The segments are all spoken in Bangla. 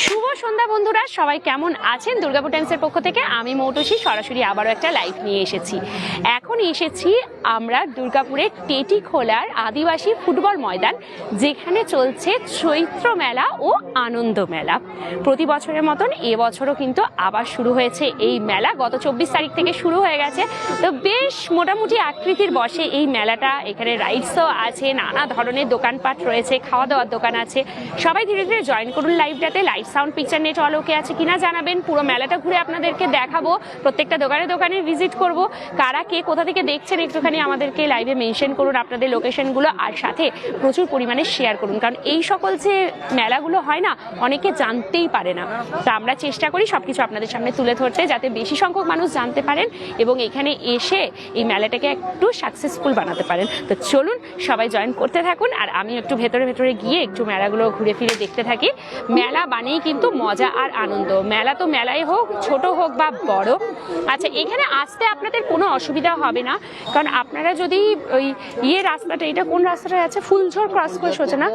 শুভ সন্ধ্যা বন্ধুরা, সবাই কেমন আছেন? দুর্গাপুর টাইমসের পক্ষ থেকে আমি মৌটুসী সরাসরি আবারও একটা লাইভ নিয়ে এসেছি। এখন এসেছি আমরা দুর্গাপুরের টেটিখোলার আদিবাসী ফুটবল ময়দান, যেখানে চলছে চৈত্র মেলা ও আনন্দ মেলা। প্রতি বছরের মতন এবছরও কিন্তু আবার শুরু হয়েছে এই মেলা। গত 24 তারিখ থেকে শুরু হয়ে গেছে। তো বেশ মোটামুটি আকৃতির বসে এই মেলাটা। এখানে রাইডসও আছে, নানা ধরনের দোকানপাট রয়েছে, খাওয়া দাওয়ার দোকান আছে। সবাই ধীরে ধীরে জয়েন করুন লাইভটাতে। লাইভ সাউন্ড পিকচার নেট অলোকে আছে কিনা জানাবেন। পুরো মেলাটা ঘুরে আপনাদেরকে দেখাবো, প্রত্যেকটা দোকানে দোকানে ভিজিট করব। কারা কে কোথা থেকে দেখছেন একটুখানি আমাদেরকে লাইভে মেনশন করুন আপনাদের লোকেশনগুলো, আর সাথে প্রচুর পরিমাণে শেয়ার করুন, কারণ এই সকল যে মেলাগুলো হয় না, অনেকে জানতেই পারে না। তা আমরা চেষ্টা করি সবকিছু আপনাদের সামনে তুলে ধরতে, যাতে বেশি সংখ্যক মানুষ জানতে পারেন এবং এখানে এসে এই মেলাটাকে একটু সাকসেসফুল বানাতে পারেন। তো চলুন সবাই জয়েন করতে থাকুন, আর আমি একটু ভেতরে ভেতরে গিয়ে একটু মেলাগুলো ঘুরে ফিরে দেখতে থাকি। মেলা বানেই কিন্তু মজা আর আনন্দ। মেলা তো মেলাই হোক, ছোট হোক বা বড়। আচ্ছা, এখানে আসতে আপনাদের কোনো অসুবিধা হবে না, কারণ আপনারা যদি ওই রাস্তাটা, এটা কোন রাস্তাটা আছে, ফুলঝড় ক্রস করে সোজা না,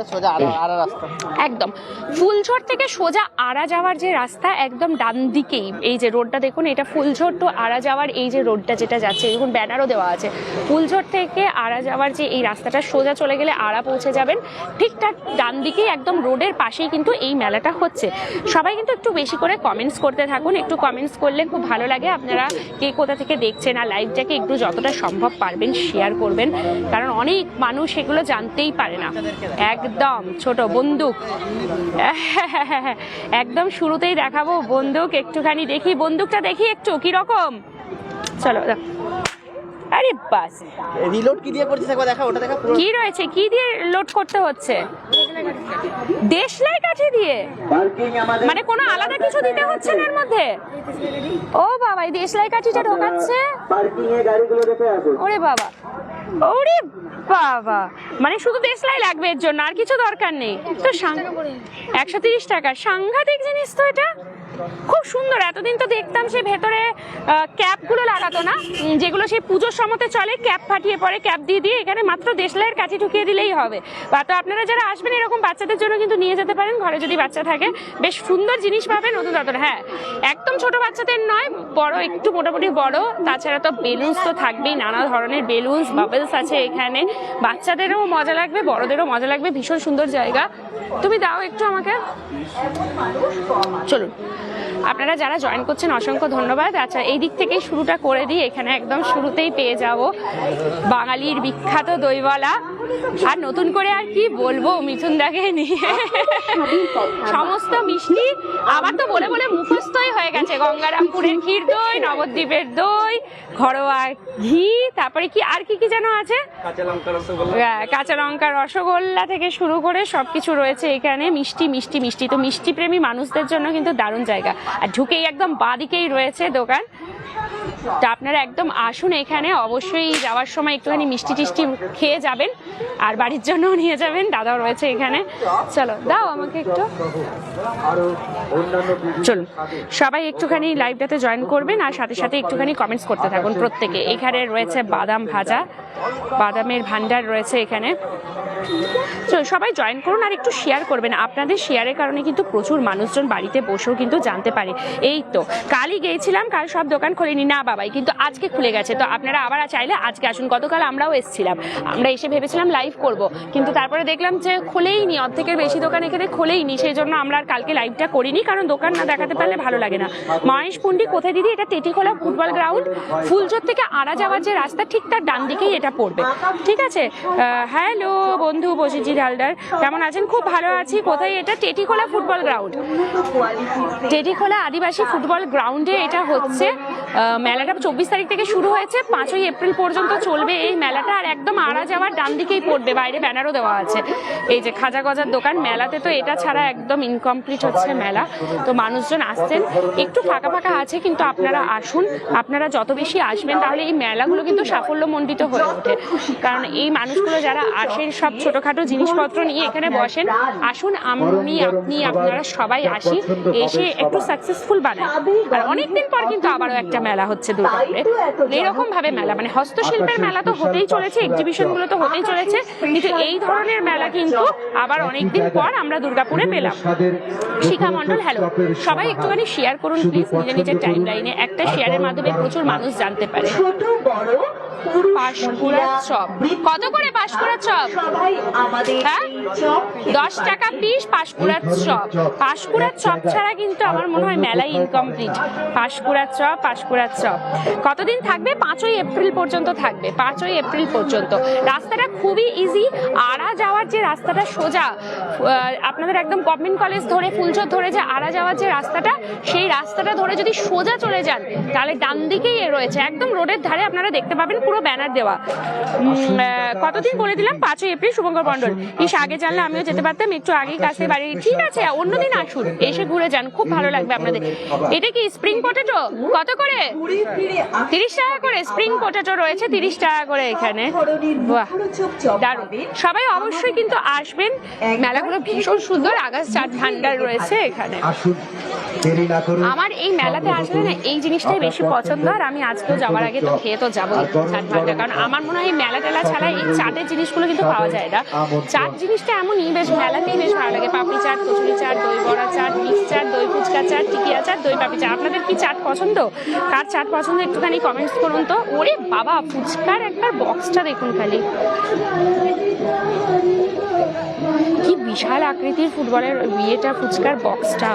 একদম ফুলঝড় থেকে সোজা আড়া যাওয়ার যে রাস্তা, একদম ডান দিকেই এই যে রোডটা দেখুন, এটা ফুলঝড় টু আড়া যাওয়ার এই যে রোডটা যেটা যাচ্ছে, দেখুন ব্যানারও দেওয়া আছে। ফুলঝড় থেকে আড়া যাওয়ার যে এই রাস্তাটা সোজা চলে গেলে আড়া পৌঁছে যাবেন। ঠিক তার ডান দিকেই একদম রোডের পাশেই কিন্তু এই মেলাটা হচ্ছে। সবাই কিন্তু একটু বেশি করে কমেন্টস করতে থাকুন। একটু কমেন্টস করলে খুব ভালো লাগে। আপনারা কে কোথা থেকে দেখছেন, আর লাইভটাকে একটু যতটা সম্ভব পারবেন শেয়ার করবেন, কারণ অনেক মানুষ এগুলো জানতেই পারে না। একদম ছোট বন্দুক, একদম শুরুতেই দেখাবো বন্দুক। একটুখানি দেখি বন্দুকটা, দেখি একটু কিরকম। চলো, আরে বাস, রিলোড কি দিয়ে করছিস একবার দেখা, ওটা দেখা। কি রয়েছে, কি দিয়ে লোড করতে হচ্ছে? দেশলাই কাঠি দিয়ে, মানে কোনো আলাদা কিছু দিতে হচ্ছে না এর মধ্যে? ও বাবা, এই দেশলাই কাঠিটা ঢোকাচ্ছে। ওরে বাবা, ওরে বাবা, মানে শুধু দেশলাই লাগবে এর জন্য, আর কিছু দরকার নেই তো। 130 টাকা, সাংঘাতিক জিনিস তো এটা। খুব সুন্দর। এতদিন তো দেখতাম সে ভেতরে ক্যাপগুলো লাগাতো না, যেগুলো সেই পুজোর সময়তে চলে, ক্যাপ ফাটিয়ে পরে ক্যাপ দিয়ে দিয়ে এখানে মাত্র দেশলাইয়ের কাঠি ঢুকিয়ে দিলেই হবে। বা তো আপনারা যারা আসবেন এরকম বাচ্চাদের জন্য কিন্তু নিয়ে যেতে পারেন, ঘরে যদি বাচ্চা থাকে। বেশ সুন্দর জিনিস পাবেন নতুন নতুন। হ্যাঁ, একদম ছোট বাচ্চাদের নয়, বড়, একটু মোটামুটি বড়। তাছাড়া তো বেলুনস তো থাকবেই, নানা ধরনের বেলুনস, বাবলস আছে এখানে। বাচ্চাদেরও মজা লাগবে, বড়দেরও মজা লাগবে। ভীষণ সুন্দর জায়গা। তুমি দাও একটু আমাকে। চলুন, আপনারা যারা জয়েন করছেন অসংখ্য ধন্যবাদ। আচ্ছা, এই দিক থেকেই শুরুটা করে দিই। এখানে একদম শুরুতেই পেয়ে যাব বাঙালির বিখ্যাত দইওয়ালা। আর নতুন করে আর কি বলবো, মিঠুন দাকে নিয়ে সমস্ত মিষ্টি আমার তো বলে বলে মুখস্থই হয়ে গেছে। গঙ্গারামপুরের ক্ষীর দই, নবদ্বীপের দই, ঘরোয়া ঘি, তারপরে কি আর কি কি যেন আছে, কাঁচা লঙ্কা রসগোল্লা থেকে শুরু করে সবকিছু রয়েছে এখানে। মিষ্টি মিষ্টি মিষ্টি, তো মিষ্টি প্রেমী মানুষদের জন্য কিন্তু দারুণ জায়গা। আর ঢুকেই একদম বাঁদিকেই রয়েছে দোকান। তো আপনারা একদম আসুন এখানে। অবশ্যই যাওয়ার সময় একটুখানি মিষ্টি টিষ্টি খেয়ে যাবেন, আর বাড়ির জন্যও নিয়ে যাবেন। দাদাও রয়েছে এখানে। চলো, দাও আমাকে একটু। চলুন, সবাই একটুখানি লাইভটাতে জয়েন করবেন, আর সাথে সাথে একটুখানি কমেন্টস করতে থাকুন প্রত্যেকে। এখানে রয়েছে বাদাম ভাজা, বাদামের ভান্ডার রয়েছে এখানে। চলো, সবাই জয়েন করুন আর একটু শেয়ার করবেন। আপনাদের শেয়ারের কারণে কিন্তু প্রচুর মানুষজন বাড়িতে বসেও কিন্তু জানতে পারে। এই তো কালই গিয়েছিলাম, কাল সব দোকান খোলেনি না বাবাই, কিন্তু আজকে খুলে গেছে। তো আপনারা আবার চাইলে আজকে আসুন। গতকাল আমরাও এসেছিলাম, আমরা এসে ভেবেছিলাম লাইভ করব, কিন্তু তারপরে দেখলাম যে খোলেইনি, অর্ধেকের বেশি দোকান এখানে খোলেইনি। সেই জন্য আমরা আর কালকে লাইভটা করিনি, কারণ দোকান না দেখাতে পারলে ভালো লাগে না। মহেশপুন্ডি কোথায় দিদি? এটা টেটিখোলা ফুটবল গ্রাউন্ড। ফুলঝড় থেকে আড়া যাওয়ার যে রাস্তা, ঠিক তার ডান দিকেই এটা পড়বে। ঠিক আছে। হ্যালো বন্ধু বসিজি হালদার, কেমন আছেন? খুব ভালো আছি। কোথায় এটা? টেটিখোলা ফুটবল গ্রাউন্ড, টেটিখোলা আদিবাসী ফুটবল গ্রাউন্ডে এটা হচ্ছে। মেলাটা 24 তারিখ থেকে শুরু হয়েছে, 5ই এপ্রিল পর্যন্ত চলবে এই মেলাটা। আর একদম আড়া যাওয়ার ডান দিকেই পড়বে, বাইরে ব্যানারও দেওয়া আছে। এই যে খাজা গজার দোকান। মেলাতে তো এটা ছাড়া একদম ইনকমপ্লিট হচ্ছে মেলা। তো মানুষজন আসছেন, একটু ফাঁকা ফাঁকা আছে, কিন্তু আপনারা আসুন। আপনারা যত বেশি আসবেন তাহলে এই মেলাগুলো কিন্তু সাফল্যমণ্ডিত হয়ে ওঠে, কারণ এই মানুষগুলো যারা আসেন সব ছোটখাটো জিনিসপত্র নিয়ে এখানে বসেন। আসুন আমি আপনি আপনারা সবাই আসি, এসে একটু সাকসেসফুল বানাই। আর অনেকদিন পর কিন্তু আবারও একটা মেলা হচ্ছে দুর্গাপুরে, এরকম ভাবে মেলা, মানে হস্তশিল্পের মেলা তো হতেই চলেছে, এক্সিবিশন গুলো তো হতেই চলেছে, কিন্তু এই ধরনের মেলা কিন্তু আবার অনেকদিন পর আমরা দুর্গাপুরে পেলাম। শিখা মণ্ডল, হ্যালো, সবাই একটুখানি শেয়ার করুন প্লিজ নিজের নিজের টাইম লাইনে, একটা শেয়ারের মাধ্যমে প্রচুর মানুষ জানতে পারে। পাঁশকুড়ার চপ কত করে? পাঁশকুড়ার চপ 10 টাকা পিস। পাঁশকুড়ার চপ, পাঁশকুড়ার চপ ছাড়া কিন্তু আমার মনে হয় মেলাই ইনকমপ্লিট। পাঁশকুড়ার চপ, পাঁশকুড়ার চপ কতদিন থাকবে? 5ই এপ্রিল পর্যন্ত থাকবে, 5ই এপ্রিল পর্যন্ত। রাস্তাটা খুবই ইজি, আড়া যাওয়ার যে রাস্তাটা সোজা, আপনাদের একদম গভর্নমেন্ট কলেজ ধরে ফুলচর ধরে যে আড়া যাওয়ার যে রাস্তাটা, সেই রাস্তাটা ধরে যদি সোজা চলে যান তাহলে ডান দিকেই রয়েছে, একদম রোডের ধারে আপনারা দেখতে পাবেন পুরো ব্যানার দেওয়া। কতদিন বলে দিলাম? 5ই এপ্রিল। শুভঙ্কর মণ্ডল, ইস আগে জানলে আমিও যেতে পারতাম, একটু আগেই কাছে বাড়ি। ঠিক আছে, অন্যদিন আসুন, এসে ঘুরে যান, খুব ভালো লাগবে আপনাদের। এটা কি স্প্রিং পটেটো কত করে? 30 টাকা করে স্প্রিং পটেটো রয়েছে, 30 টাকা করে এখানে। বাহ, দারুণ। সবাই অবশ্যই কিন্তু আসবেন, মেলাগুলো ভীষণ সুন্দর। আগাছ চাট ভান্ডার রয়েছে এখানে। আমার এই মেলাতে আসলে না এই জিনিসটাই বেশি পছন্দ, আর আমি আজকেও যাওয়ার আগে তো খেয়ে তো যাবো চাট ভান্ডার, কারণ আমার মনে হয় এই মেলা টেলা ছাড়া এই চাটের জিনিসগুলো কিন্তু পাওয়া যায় না। চাট জিনিসটা এমনই বেশ মেলাতেই বেশ ভালো লাগে। পাপড়ি চাট, কচুরি চাট, দই বড়া চাট, মিক্স চাট, দই ফুচকা চাট, টিকিয়া চাট, দই পাপড়ি চাট। আপনাদের কি চাট পছন্দ? কার চাট পছন্দ একটুখানি কমেন্টস করুন তো। ওরে বাবা, ফুচকার একবার বক্সটা দেখুন খালি, কি বিশাল আকৃতির ফুটবলের বিয়েটা, ফুচকার বক্সটা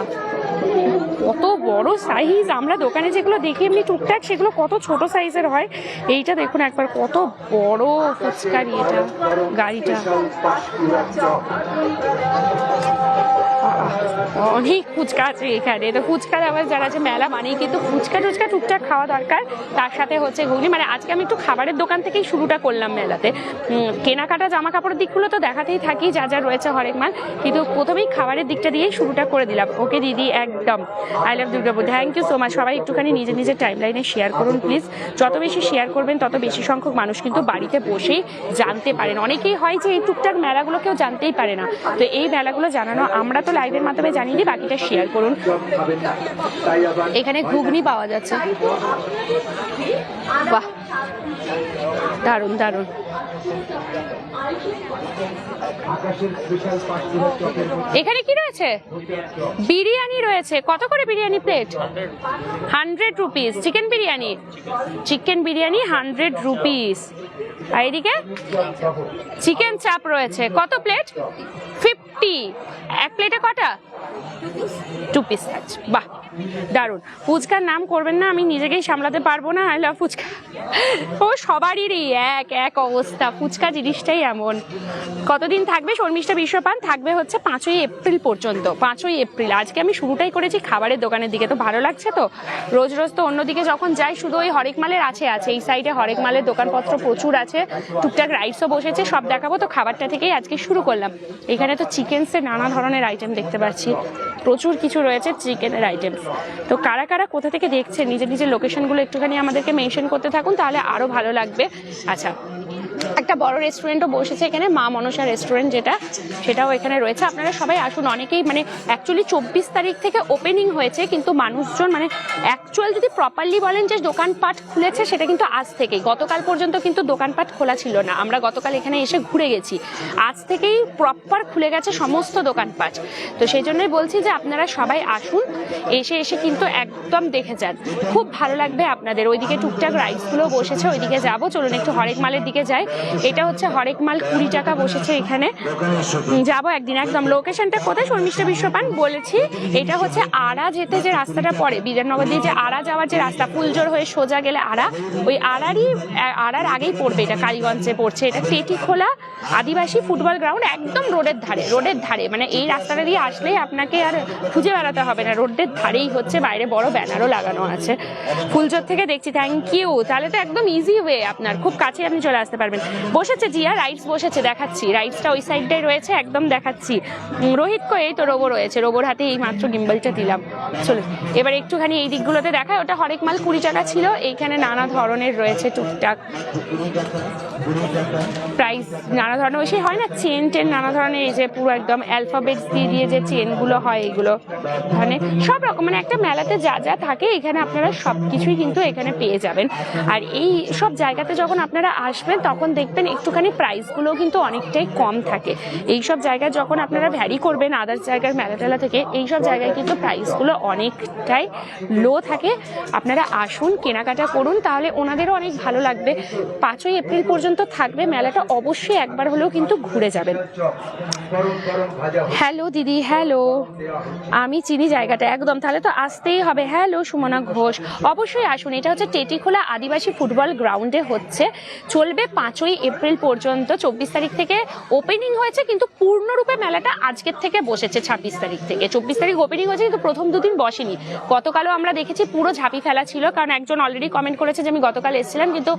কত বড় সাইজ। আমরা দোকানে যেগুলো দেখি এমনি টুকটাক, সেগুলো কত ছোট সাইজের হয়। এইটা দেখুন একবার, কত বড় ফুচকার ইয়েটা, গাড়িটা। অনেক ফুচকা আছে এখানে। তো ফুচকা আবার যারা আছে, মেলা মানেই কিন্তু ফুচকা টুচকা টুকটাক খাওয়া দরকার, তার সাথে হচ্ছে ঘুগনি। মানে আজকে আমি একটু খাবারের দোকান থেকেই শুরুটা করলাম মেলাতে। কেনাকাটা জামা কাপড়ের দিকগুলো তো দেখাতেই থাকি, যা যা রয়েছে হরেক মাল, কিন্তু প্রথমেই খাবারের দিকটা দিয়েই শুরুটা করে দিলাম। ওকে দিদি, একদম I love Durgapur. Thank you so much. সবাই একটুখানি নিজের নিজের টাইম লাইনে শেয়ার করুন প্লিজ। যত বেশি শেয়ার করবেন তত বেশি সংখ্যক মানুষ কিন্তু বাড়িতে বসেই জানতে পারেন। অনেকেই হয় যে এই টুকটাক মেলাগুলো কেউ জানতেই পারে না, তো এই মেলাগুলো জানানো আমরা তো লাইভের মাধ্যমে জানিয়ে দিই, বাকিটা শেয়ার করুন। এখানে ঘুগনি পাওয়া যাচ্ছে, বাহ দারুণ দারুণ। এখানে কি রয়েছে? বিরিয়ানি রয়েছে। কত করে biryani plate? 100 rupees. Chicken biryani, chicken biryani 100 rupees. আর এদিকে চিকেন চাপ রয়েছে। কত প্লেট? 50। এক প্লেটে কটা? 2 পিস আছে। বাহ দারুণ। ফুচকার নাম করবেন না, আমি নিজেকেই সামলাতে পারবো না। I love fuchka. ও সবারই এক অবস্থা, ফুচকা জিনিসটাই এমন। কতদিন থাকবে শর্মিষ্ঠা বিশ্বপান? থাকবে হচ্ছে 5ই এপ্রিল পর্যন্ত। 5ই এপ্রিল। আজকে আমি শুরুটাই করেছি খাবারের দোকানের দিকে, তো ভালো লাগছে। তো রোজ রোজ তো অন্যদিকে যখন যাই শুধু ওই হরেক মালের আছে এই সাইডে হরেক মালের দোকানপত্র প্রচুর আছে, টুকটাক রাইডসও বসেছে, সব দেখাবো। তো খাবারটা থেকেই আজকে শুরু করলাম। এখানে তো চিকেনসের নানা ধরনের আইটেম দেখতে পাচ্ছি, প্রচুর কিছু রয়েছে চিকেনের আইটেম। তো কারা কারা কোথা থেকে দেখছেন নিজের নিজের লোকেশনগুলো একটুখানি আমাদেরকে মেনশন করতে থাকুন, তাহলে আরো ভালো লাগবে। আচ্ছা, একটা বড় রেস্টুরেন্টও বসেছে এখানে, মা মনসা রেস্টুরেন্ট যেটা, সেটাও এখানে রয়েছে। আপনারা সবাই আসুন। অনেকেই মানে অ্যাকচুয়ালি 24 তারিখ থেকে ওপেনিং হয়েছে, কিন্তু মানুষজন মানে অ্যাকচুয়াল যদি প্রপারলি বলেন যে দোকানপাট খুলেছে, সেটা কিন্তু আজ থেকেই। গতকাল পর্যন্ত কিন্তু দোকানপাট খোলা ছিল না, আমরা গতকাল এখানে এসে ঘুরে গেছি। আজ থেকেই প্রপার খুলে গেছে সমস্ত দোকানপাট। তো সেই জন্যই বলছি যে আপনারা সবাই আসুন, এসে কিন্তু একদম দেখে যান, খুব ভালো লাগবে আপনাদের। ওইদিকে টুকটাক রাইসগুলো বসেছে, ওইদিকে যাবো। চলুন একটু হরেক মালের দিকে যাই। এটা হচ্ছে হরেক মাল 20 টাকা বসেছে এখানে, যাবো একদিন। একদম লোকেশনটা কোথায়? শর্মিষ্ঠা বিশ্বপান বলেছি। এটা হচ্ছে আড়া যেতে যে রাস্তাটা পড়ে, বিধাননগর দিয়ে যে আড়া যাওয়ার যে রাস্তা, ফুলজোর হয়ে সোজা গেলে আড়া, ওই আড়ার আগেই পড়বে। এটা কালীগঞ্জে পড়ছে। এটা টেটিখোলা আদিবাসী ফুটবল গ্রাউন্ড, একদম রোডের ধারে। মানে এই রাস্তাটা দিয়ে আসলেই আপনাকে আর খুঁজে বেড়াতে হবে না, রোডের ধারেই হচ্ছে। বাইরে বড় ব্যানারও লাগানো আছে। ফুলজোর থেকে দেখছি। Thank you. তাহলে তো একদম ইজি ওয়ে, আপনার খুব কাছে আপনি চলে আসতে পারবেন। যাবেন। বসেছে জিয়া, রাইডস বসেছে, দেখাচ্ছি। রাইডসটা ওই সাইডটাই রয়েছে, একদম দেখাচ্ছি। রোহিত কো, এই তো রোবো রয়েছে, রোবোর হাতে এই মাত্র গিম্বলটা দিলাম। চলো এবার একটুখানি এই দিকগুলোতে দেখায়। ওটা হরেক মাল 20 টাকা ছিল, এইখানে নানা ধরনের রয়েছে টুকটাক প্রাইস, নানা ধরনের ওই হয় না চেন টেন, নানা ধরনের এই যে পুরো একদম অ্যালফাবেটস দিয়ে দিয়ে যে চেনগুলো হয়, এইগুলো মানে সব রকম, মানে একটা মেলাতে যা যা থাকে এখানে আপনারা সব কিছুই কিন্তু এখানে পেয়ে যাবেন। আর এই সব জায়গাতে যখন আপনারা আসবেন তখন দেখবেন একটুখানি প্রাইসগুলো কিন্তু অনেকটাই কম থাকে। এই সব জায়গায় যখন আপনারা ভ্যারি করবেন আদার্স জায়গার মেলা টেলা থেকে, এই সব জায়গায় কিন্তু প্রাইসগুলো অনেকটাই লো থাকে। আপনারা আসুন, কেনাকাটা করুন, তাহলে ওনাদেরও অনেক ভালো লাগবে। 5ই এপ্রিল পর্যন্ত থাকবে মেলাটা, অবশ্যই একবার হলেও কিন্তু ঘুরে যাবেন। হ্যালো দিদি, হ্যালো, আমি চিনি জায়গাটা একদম, তাহলে তো আসতেই হবে। হ্যালো সুমনা ঘোষ, অবশ্যই আসুন। এটা হচ্ছে টেটিখোলা আদিবাসী ফুটবল গ্রাউন্ডে হচ্ছে, চলবে 5ই এপ্রিল পর্যন্ত। 24 তারিখ থেকে ওপেনিং হয়েছে, কিন্তু পূর্ণরূপে মেলাটা আজকের থেকে বসেছে 26 তারিখ থেকে। 24 তারিখ ওপেনিং হয়েছে, কিন্তু প্রথম দুদিন বসেনি। গতকালও আমরা দেখেছি পুরো ঝাঁপি ফেলা ছিল, কারণ একজন অলরেডি কমেন্ট করেছে যে আমি গতকাল এসেছিলাম কিন্তু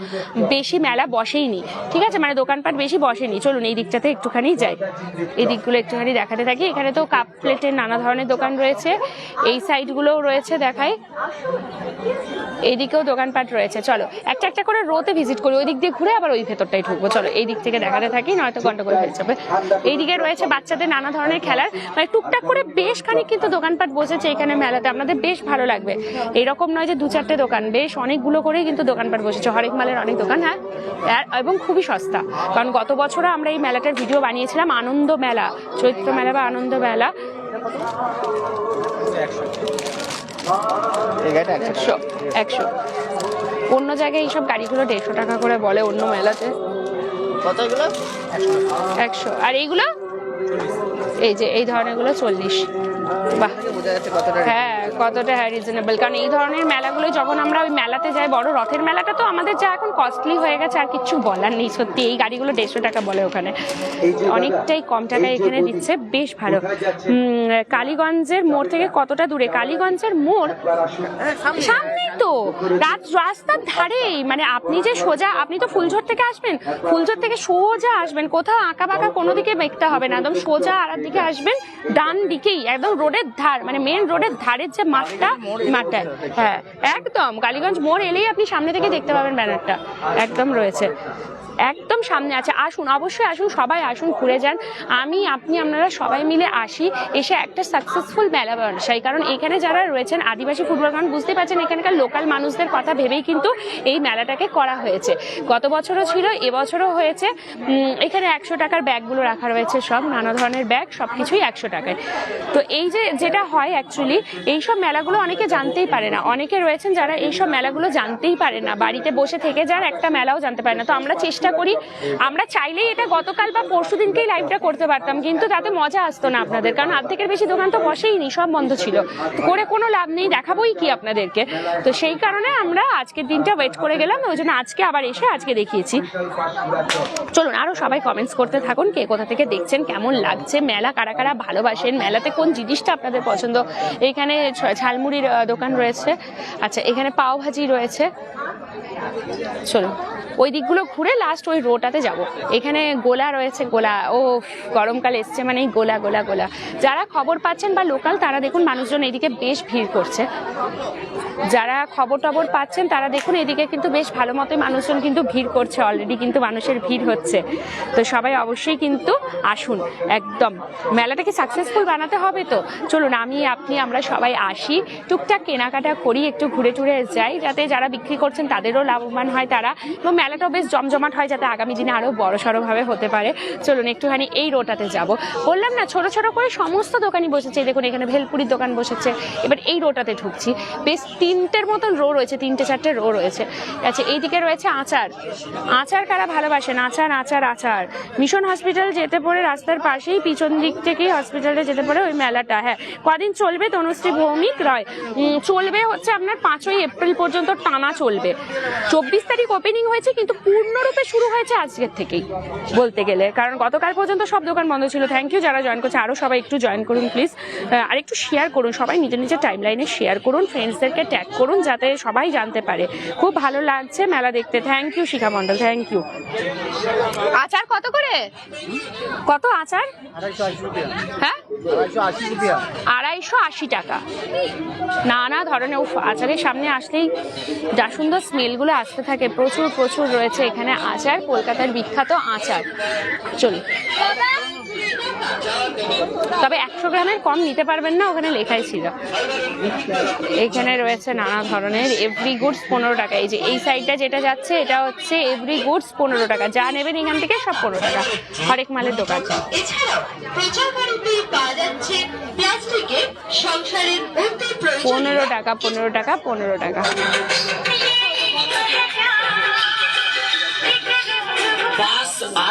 বেশি মেলা বসেইনি। ঠিক আছে, মানে দোকানপাট বেশি বসেনি। চলুন এই দিকটাতে একটুখানি যাই, এই দিকগুলো একটুখানি দেখাতে থাকি। এখানে তো কাপ প্লেটের নানা ধরনের দোকান রয়েছে, এই সাইডগুলোও রয়েছে, দেখাই। এইদিকেও দোকানপাট রয়েছে। চলো একটা একটা করে রোতে ভিজিট করি, ওই দিক দিয়ে ঘুরে আবার ওই ভেতরটাই ঢুকবো। চলো এই দিক থেকে দেখাতে থাকি, নয়তো গন্ডগোল হয়ে যাবে। এইদিকে রয়েছে বাচ্চাদের নানা ধরনের খেলার, মানে টুকটাক করে বেশ খানিক কিন্তু দোকানপাট বসেছে এখানে মেলাতে, আপনাদের বেশ ভালো লাগবে। এরকম নয় যে 2-4টে দোকান, বেশ অনেকগুলো করেই কিন্তু দোকানপাট বসেছে, হরেক মালের অনেক দোকান। হ্যাঁ, এবং খুবই সস্তা, কারণ গত বছরও আমরা এই মেলাটার ভিডিও বানিয়েছিলাম, আনন্দ মেলা, চৈত্র মেলা বা আনন্দ মেলা। 100 অন্য জায়গায় এইসব গাড়িগুলো 150 টাকা করে বলে, অন্য মেলাতে। কত এগুলো? 100। আর এইগুলো, এই যে এই ধরনের গুলো 40। বাহ, হ্যাঁ কতটা রিজনেবল, কারণ এই ধরনের মেলাগুলো যখন আমরা ওই মেলাতে যাই, বড় রথের মেলাটা তো আমাদের যা এখন কস্টলি হয়ে গেছে আর কিছু বলার নেই। সত্যি এই গাড়িগুলো 150 টাকা বলে ওখানে, অনেকটাই কম টাকায় এখানে দিচ্ছে, বেশ ভালো। কালীগঞ্জের মোড় থেকে কতটা দূরে? কালীগঞ্জের মোড় সামনেই তো, রাস্তার ধারেই, মানে আপনি যে সোজা, আপনি তো ফুলঝোর থেকে আসবেন, ফুলঝোর থেকে সোজা আসবেন, কোথাও আঁকা বাঁকা কোনো দিকে দেখতে হবে না, একদম সোজা আর দিকে আসবেন, ডান দিকেই একদম রোডের ধার, মানে মেন রোডের ধারের যে মাঠটায়, হ্যাঁ একদম কালীগঞ্জ মোড় এলেই আপনি সামনে থেকে দেখতে পাবেন ব্যানারটা, একদম রয়েছে, একদম সামনে আছে। আসুন, অবশ্যই আসুন, সবাই আসুন, ঘুরে যান। আমি, আপনি, আপনারা সবাই মিলে আসি, এসে একটা সাকসেসফুল মেলা বসাই, কারণ এখানে যারা রয়েছেন আদিবাসী ফুটবল গ্রাউন্ড, বুঝতে পারছেন এখানকার লোকাল মানুষদের কথা ভেবেই কিন্তু এই মেলাটাকে করা হয়েছে। গত বছরও ছিল, এবছরও হয়েছে। এখানে 100 টাকার ব্যাগগুলো রাখা রয়েছে, সব নানা ধরনের ব্যাগ, সব কিছুই 100 টাকায়। তো এই যে যেটা হয় অ্যাকচুয়ালি, এইসব মেলাগুলো অনেকে জানতেই পারে না, অনেকে রয়েছেন যারা এইসব মেলাগুলো জানতেই পারে না, বাড়িতে বসে থেকে যান, একটা মেলাও জানতে পারে না। তো আমরা চেষ্টা করি, আমরা চাইলেই এটা গতকাল বা পরশু দিনকেই লাইভটা করতে পারতাম, কিন্তু তাতে মজা আসতো না আপনাদের, কারণ অর্ধেকের বেশি দোকান তো বসেইনি, সব বন্ধ ছিল, করে কোনো লাভ নেই, দেখাবোই কি আপনাদেরকে। তো সেই কারণে আমরা আজকের দিনটা ওয়েট করে গেলাম, ওই জন্য আজকে আবার এসে আজকে দেখিয়েছি। চলুন আরো সবাই কমেন্টস করতে থাকুন, কে কোথা থেকে দেখছেন, কেমন লাগছে মেলা, কারা কারা ভালোবাসেন, মেলাতে কোন জিনিসটা আপনাদের পছন্দ। এখানে ঝালমুড়ির দোকান রয়েছে, আচ্ছা এখানে পাও ভাজি রয়েছে। চলুন ওই দিকগুলো ঘুরে লাস্ট ওই রোটাতে যাব। এখানে গোলা রয়েছে, গোলা, ও গরমকাল এসছে মানে গোলা গোলা গোলা। যারা খবর পাচ্ছেন বা লোকাল, তারা দেখুন মানুষজন এদিকে বেশ ভিড় করছে, যারা খবর টবর পাচ্ছেন তারা দেখুন এদিকে কিন্তু বেশ ভালো মতোই মানুষজন কিন্তু ভিড় করছে, অলরেডি কিন্তু মানুষের ভিড় হচ্ছে। তো সবাই অবশ্যই কিন্তু আসুন, একদম মেলাটাকে সাকসেসফুল বানাতে হবে। তো চলুন আমি, আপনি, আমরা সবাই আসি, টুকটাক কেনাকাটা করি, একটু ঘুরে টুরে যাই, যাতে যারা বিক্রি করছেন তাদেরও লাভবান হয় তারা, এবং মেলাটাও বেশ জমজমাট হয়, যাতে আগামী দিনে আরও বড়সড়ভাবে হতে পারে। চলুন একটুখানি এই রোটাতে যাব, বললাম না ছোট ছোট করে সমস্ত দোকানই বসেছে, দেখুন এখানে ভেলপুরির দোকান বসেছে। এবার এই রোটাতে ঢুকছি, বেশ 3টের মতন রো রয়েছে, 3-4টে রো রয়েছে। আচ্ছা এইদিকে রয়েছে আচার, আচার কারা ভালোবাসেন, আচার আচার আচার। মিশন হসপিটাল যেতে পড়ে রাস্তার পাশেই, পিছন দিক থেকেই হসপিটালে যেতে পড়ে ওই মেলাটা। হ্যাঁ, কদিন চলবে? তনুশ্রী ভৌমিক রয়, চলবে হচ্ছে আপনার 5ই এপ্রিল পর্যন্ত টানা চলবে। 24 তারিখ ওপেনিং হয়েছে, কিন্তু পূর্ণরূপে শুরু হয়েছে আজকের থেকেই বলতে গেলে, কারণ গতকাল পর্যন্ত সব দোকান বন্ধ ছিল। থ্যাংক ইউ যারা জয়েন করছে, আরও সবাই একটু জয়েন করুন প্লিজ, আর একটু শেয়ার করুন, সবাই নিজের নিজের টাইম লাইনে শেয়ার করুন, ফ্রেন্ডসদেরকে ট্যাগ করুন যাতে সবাই জানতে পারে। খুব ভালো লাগছে মেলা দেখতে। Thank you Shikha Mondal, thank you. আচার কত করে? কত আচার? হ্যাঁ 280 টাকা। নানা ধরনের আচারের সামনে আসলেই যা সুন্দর স্মেলগুলো আসতে থাকে, প্রচুর প্রচুর রয়েছে এখানে আচার, কলকাতার বিখ্যাত আচার। চলুন, তবে 100 গ্রামের কম নিতে পারবেন না, ওখানে লেখাই ছিল। এখানে রয়েছে নানা ধরনের এভরি গুডস 15 টাকা। এই যে এই সাইডটা যেটা যাচ্ছে এটা হচ্ছে এভরি গুডস 15 টাকা, যা নেবেন এখান থেকে সব 15 টাকা। হরেক মালের দোকান। এছাড়াও প্রচার বাড়িতে পাওয়া যাচ্ছে প্লাস্টিকের সংসারের অতি প্রয়োজনীয় 15 টাকা 15 টাকা 15 টাকা।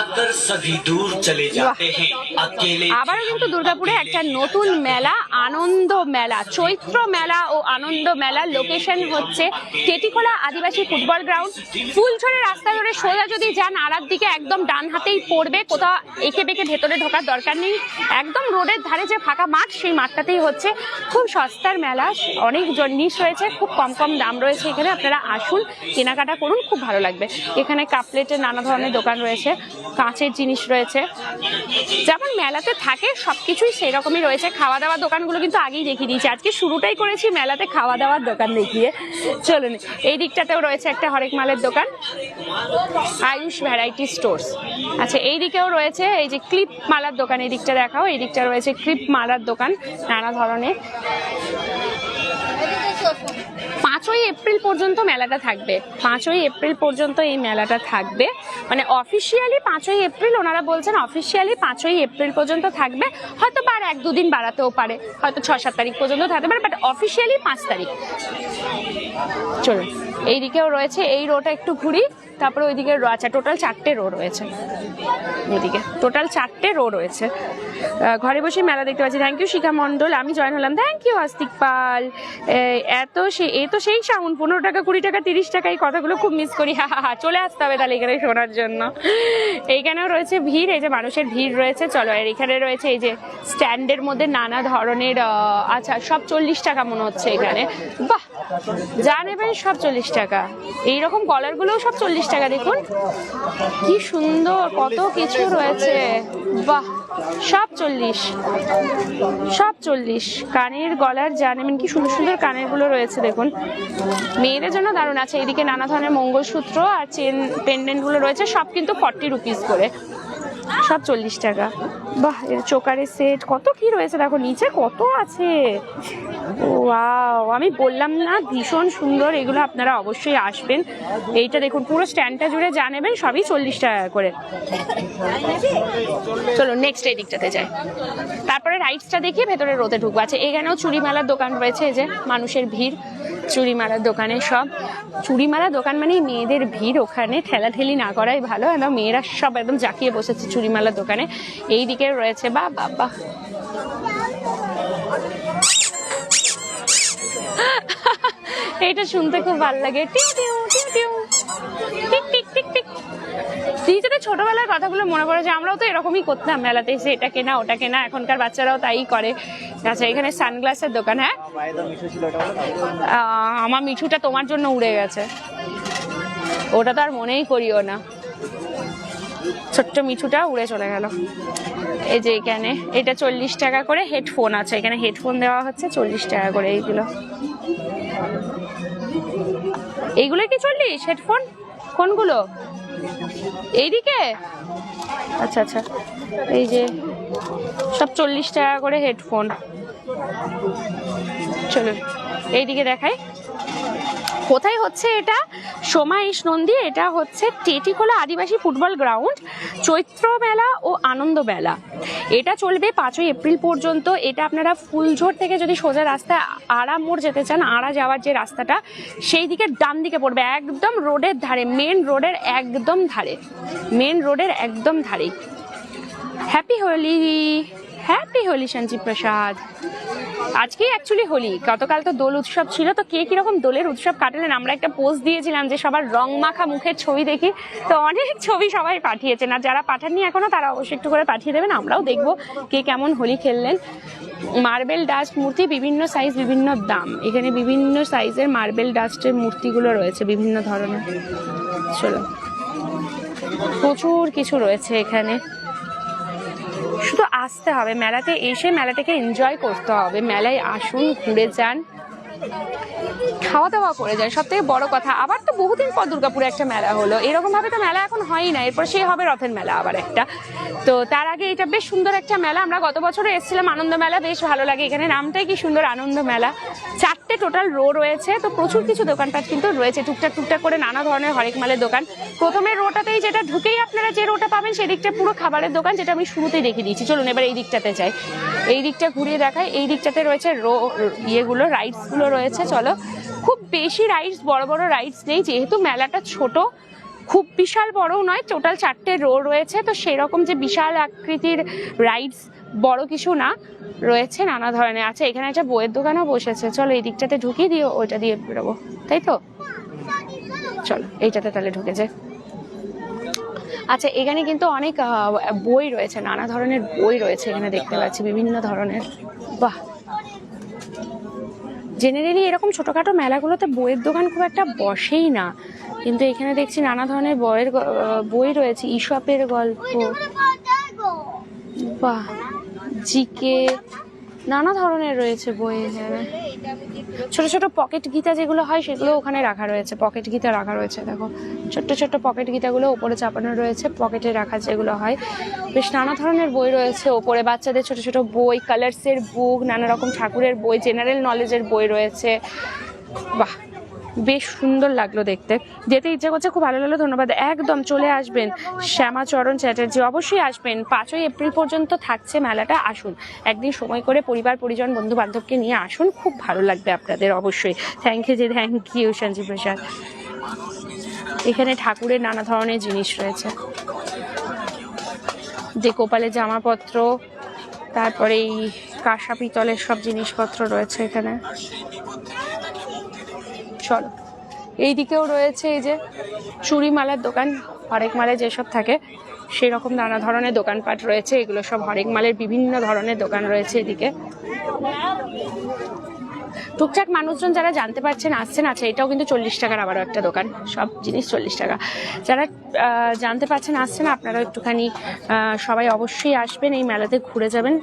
आकर सभी दूर चले जाते हैं अकेले। আবারও কিন্তু দুর্গাপুরে একটা নতুন মেলা, আনন্দ মেলা, চৈত্র মেলা ও আনন্দ মেলা। লোকেশন হচ্ছে টেটিখোলা আদিবাসী ফুটবল গ্রাউন্ড। ফুলঝড়ের রাস্তা ধরে সোজা যদি যান আড়ার দিকে একদম ডান হাতেই পড়বে, কোথাও এঁকে বেঁকে ভেতরে ঢোকার দরকার নেই, একদম রোডের ধারে যে ফাঁকা মাঠ সেই মাঠটাতেই হচ্ছে। খুব সস্তার মেলা, অনেক জিনিস রয়েছে, খুব কম কম দাম রয়েছে এখানে। আপনারা আসুন, কেনাকাটা করুন, খুব ভালো লাগবে। এখানে কাপলেটের নানা ধরনের দোকান রয়েছে, কাঁচের জিনিস রয়েছে, যেমন মেলাতে থাকে সবকিছুই সেই রকমই রয়েছে। খাওয়া দাওয়ার দোকানগুলো কিন্তু আগেই দেখিয়ে দিয়েছি, আজকে শুরুটাই করেছি মেলাতে খাওয়া দাওয়ার দোকান দেখিয়ে। চলুন, এই দিকটাতেও রয়েছে একটা হরেক মালের দোকান, আয়ুষ ভ্যারাইটি স্টোর্স। আচ্ছা, এই দিকেও রয়েছে এই যে ক্লিপ মালার দোকান, এই দিকটা দেখাও, এই দিকটা রয়েছে ক্লিপ মালার দোকান নানা ধরনের। 5ই এপ্রিল পর্যন্ত মেলাটা থাকবে, 5ই এপ্রিল পর্যন্ত এই মেলাটা থাকবে। মানে অফিসিয়ালি 5ই এপ্রিল, ওনারা বলছেন অফিসিয়ালি 5ই এপ্রিল পর্যন্ত থাকবে, হয়তো আর 1-2 দিন বাড়াতেও পারে, হয়তো 6-7 তারিখ পর্যন্ত থাকতে পারে, বাট অফিসিয়ালি 5 তারিখ। চলুন, এই দিকেও রয়েছে, এই রোটা একটু ঘুরি, তারপরে ওইদিকে আচ্ছা টোটাল 4টে রো রয়েছে, ওইদিকে টোটাল 4টে রো রয়েছে। ঘরে বসে মেলা দেখতে পাচ্ছি। থ্যাংক ইউ শিখা মণ্ডল, আমি জয়েন হলাম। থ্যাংক ইউ আস্তিক পাল। তো সেই সাউন্ড 15 টাকা 20 টাকা 30 টাকা, এই কথাগুলো খুব মিস করি। হা হা হা, চলে আসতে হবে তাহলে এখানে শোনার জন্য। এইখানেও রয়েছে ভিড়, এই যে মানুষের ভিড় রয়েছে। চলো, আর এখানে রয়েছে এই যে স্ট্যান্ডের মধ্যে নানা ধরনের আচ্ছা সব 40 টাকা মনে হচ্ছে এখানে। বাহ, যা নেবেন সব 40 টাকা। এইরকম কলারগুলোও সব 40 টাকা। দেখুন কি সুন্দর, কত কিছু রয়েছে। বাহ, সব 40, সব 40। কানের গলার যা নেবেন, কি সুন্দর সুন্দর কানের গুলো রয়েছে দেখুন, মেয়েদের জন্য দারুণ আছে। এদিকে নানা ধরনের মঙ্গলসূত্র আর চেন পেন্ডেন্ট গুলো রয়েছে, সব কিন্তু 40 রুপিস করে, সব 40 টাকা। বাহ, চোকারের সেট, কত কি রয়েছে দেখো, নিচে কত আছে। ওয়াও, আমি বললাম না ভীষণ সুন্দর, এগুলো আপনারা অবশ্যই আসবেন। এইটা দেখুন, পুরো স্ট্যান্ডটা জুড়ে যা নেবেন সবই 40 টাকা করে। চলো নেক্সট এই দিকটাতে যাই, তারপরে রাইটসটা দেখিয়ে ভেতরে রোদে ঢুকবো। আছে এখানেও চুড়ি মেলার দোকান রয়েছে, এই যে মানুষের ভিড় চুড়ি মেলার দোকানে। সব চুড়ি মেলার দোকান মানেই মেয়েদের ভিড়, ওখানে ঠেলাঠেলি না করাই ভালো। একদম মেয়েরা সব একদম জাঁকিয়ে বসেছে চুড়ি মেলার দোকানে। এই দিকে রয়েছে বা বাবা এইটা শুনতে খুব ভালো লাগে, টিউ টিউ টিউ টিউ টিক টিক টিক টিক। নিজেদের ছোটবেলার কথাগুলো মনে পড়ে যে আমরাও তো এরকমই করতাম মেলাতে এসে, এটা কেনা ওটা কেনা। এখনকার বাচ্চারাও তাই করে। আচ্ছা, এখানে সানগ্লাসের দোকান। হ্যাঁ, আমার মিঠুটা তোমার জন্য উড়ে গেছে, ওটা তো আর মনেই করিও না। ছোট্ট মিঠুটা উড়ে চলে গেল। এই যে এখানে এটা 40 টাকা করে হেডফোন আছে, এখানে হেডফোন দেওয়া হচ্ছে 40 টাকা করে। এইগুলো কি 40 হেডফোন? কোনগুলো? এইদিকে? আচ্ছা আচ্ছা, এই যে সব 40 টাকা করে হেডফোন। চলুন এইদিকে দেখাই কোথায় হচ্ছে এটা। সোমাইশ নন্দী, এটা হচ্ছে টেটিখোলা আদিবাসী ফুটবল গ্রাউন্ড, চৈত্র মেলা ও আনন্দ মেলা। এটা চলবে 5ই এপ্রিল পর্যন্ত। এটা আপনারা ফুলঝোর থেকে যদি সোজা রাস্তায় আড়া মোড় যেতে চান, আড়া যাওয়ার যে রাস্তাটা সেই দিকে ডান দিকে পড়বে, একদম রোডের ধারে, মেন রোডের একদম ধারে, মেন রোডের একদম ধারেই। হ্যাপি হোলি, হ্যাপি হোলি সঞ্জীব প্রসাদ। আজকেই অ্যাকচুয়ালি হোলি, গতকাল তো দোল উৎসব ছিল। তো কে কিরকম দোলের উৎসব কাটালেন? আমরা একটা পোস্ট দিয়েছিলাম যে সবার রং মাখা মুখের ছবি দেখি, তো অনেক ছবি সবাই পাঠিয়েছেন, আর যারা পাঠাননি এখনো তারা অবশ্যই একটু করে পাঠিয়ে দেবেন, আমরাও দেখবো কে কেমন হোলি খেললেন। মার্বেল ডাস্ট মূর্তি, বিভিন্ন সাইজ বিভিন্ন দাম। এখানে বিভিন্ন সাইজের মার্বেল ডাস্টের মূর্তিগুলো রয়েছে বিভিন্ন ধরনের। চলো, প্রচুর কিছু রয়েছে এখানে, শুধু আসতে হবে মেলাতে, এসে মেলাটাকে এনজয় করতে হবে। মেলায় আসুন, ঘুরে যান, খাওয়া দাওয়া করে যান, সব থেকে বড় কথা। আবার তো বহুদিন পর দুর্গাপুরে একটা মেলা হলো, এরকম ভাবে তো মেলা এখন হয়ই না, এরপর সে হবে রথের মেলা আবার একটা। তো তার আগে এটা বেশ সুন্দর একটা মেলা, আমরা গত বছরে এসেছিলাম, আনন্দ মেলা, বেশ ভালো লাগে। এখানে নামটাই কি সুন্দর, আনন্দ মেলা। 4টে টোটাল রো রয়েছে, তো প্রচুর কিছু দোকানপাট কিন্তু রয়েছে, টুকটাক টুকটাক করে নানা ধরনের হরেক মালের দোকান। প্রথমে রোটাতেই যেটা ঢুকেই আপনারা যে রোটা পাবেন সেদিকটা পুরো খাবারের দোকান, যেটা আমি শুরুতেই দেখিয়ে দিয়েছি। চলুন এবার এই দিকটাতে যাই, এই দিকটা ঘুরিয়ে দেখাই। এই দিকটাতে রয়েছে ইয়েগুলো, রাইডসগুলো রয়েছে। চলো, খুব বেশি রাইডস, বড় বড় রাইডস নেই, যেহেতু মেলাটা ছোট, খুব বিশাল বড়ও নয়। টোটাল 4টে রো রয়েছে, তো সেরকম যে বিশাল আকৃতির রাইডস বড় কিছু না, রয়েছে নানা ধরনের। আচ্ছা, এখানে একটা বইয়ের দোকানও বসেছে, চলো এই দিকটাতে ঢুকিয়ে দিও, ওইটা দিয়ে বেরোবো, তাই তো? চলো এইটাতে তাহলে ঢুকে যায়। আচ্ছা, এখানে কিন্তু অনেক বই রয়েছে, নানা ধরনের বই রয়েছে এখানে দেখতে পাচ্ছি, বিভিন্ন ধরনের। বাহ, জেনারেলি এরকম ছোটখাটো মেলাগুলোতে বইয়ের দোকান খুব একটা বসেই না, কিন্তু এখানে দেখছি নানা ধরনের বই রয়েছে, ঈশপের গল্প, বাহ, জিকে, নানা ধরনের রয়েছে বই এখানে। ছোট ছোট পকেট গীতা যেগুলো হয় সেগুলো ওখানে রাখা রয়েছে, পকেট গীতা রাখা রয়েছে, দেখো ছোট্ট ছোট্ট পকেট গীতাগুলো ওপরে চাপানো রয়েছে, পকেটে রাখা যেগুলো হয়। বেশ নানা ধরনের বই রয়েছে ওপরে, বাচ্চাদের ছোট ছোট বই, কালার্সের বুক, নানা রকম ঠাকুরের বই, জেনারেল নলেজের বই রয়েছে। বাহ, বেশ সুন্দর লাগলো দেখতে, যেতে ইচ্ছে করছে, খুব ভালো লাগলো। ধন্যবাদ। একদম চলে আসবেন শ্যামাচরণ চ্যাটার্জি, অবশ্যই আসবেন। 5ই এপ্রিল পর্যন্ত থাকছে মেলাটা, আসুন একদিন সময় করে, পরিবার পরিজন বন্ধু বান্ধবকে নিয়ে আসুন, খুব ভালো লাগবে আপনাদের অবশ্যই। থ্যাংক ইউ সঞ্জীব প্রসাদ। এখানে ঠাকুরের নানা ধরনের জিনিস রয়েছে, যে গোপালের জামাপত্র, তারপরে এই কাঁসা পিতলের সব জিনিসপত্র রয়েছে এখানে। চলো, এই দিকেও রয়েছে এই যে চুড়ি মালার দোকান, হরেক মালে যেসব থাকে সেই রকম নানা ধরনের দোকানপাট রয়েছে। এগুলো সব হরেক মালের বিভিন্ন ধরনের দোকান রয়েছে এদিকে। টুকটাক মানুষজন যারা জানতে পারছেন আসছেন। আচ্ছা, এটাও কিন্তু 40 টাকার আবারও একটা দোকান, সব জিনিস 40 টাকা। যারা জানতে পারছেন আসছেন, আপনারা একটুখানি সবাই অবশ্যই আসবেন, এই মেলাতে ঘুরে যাবেন,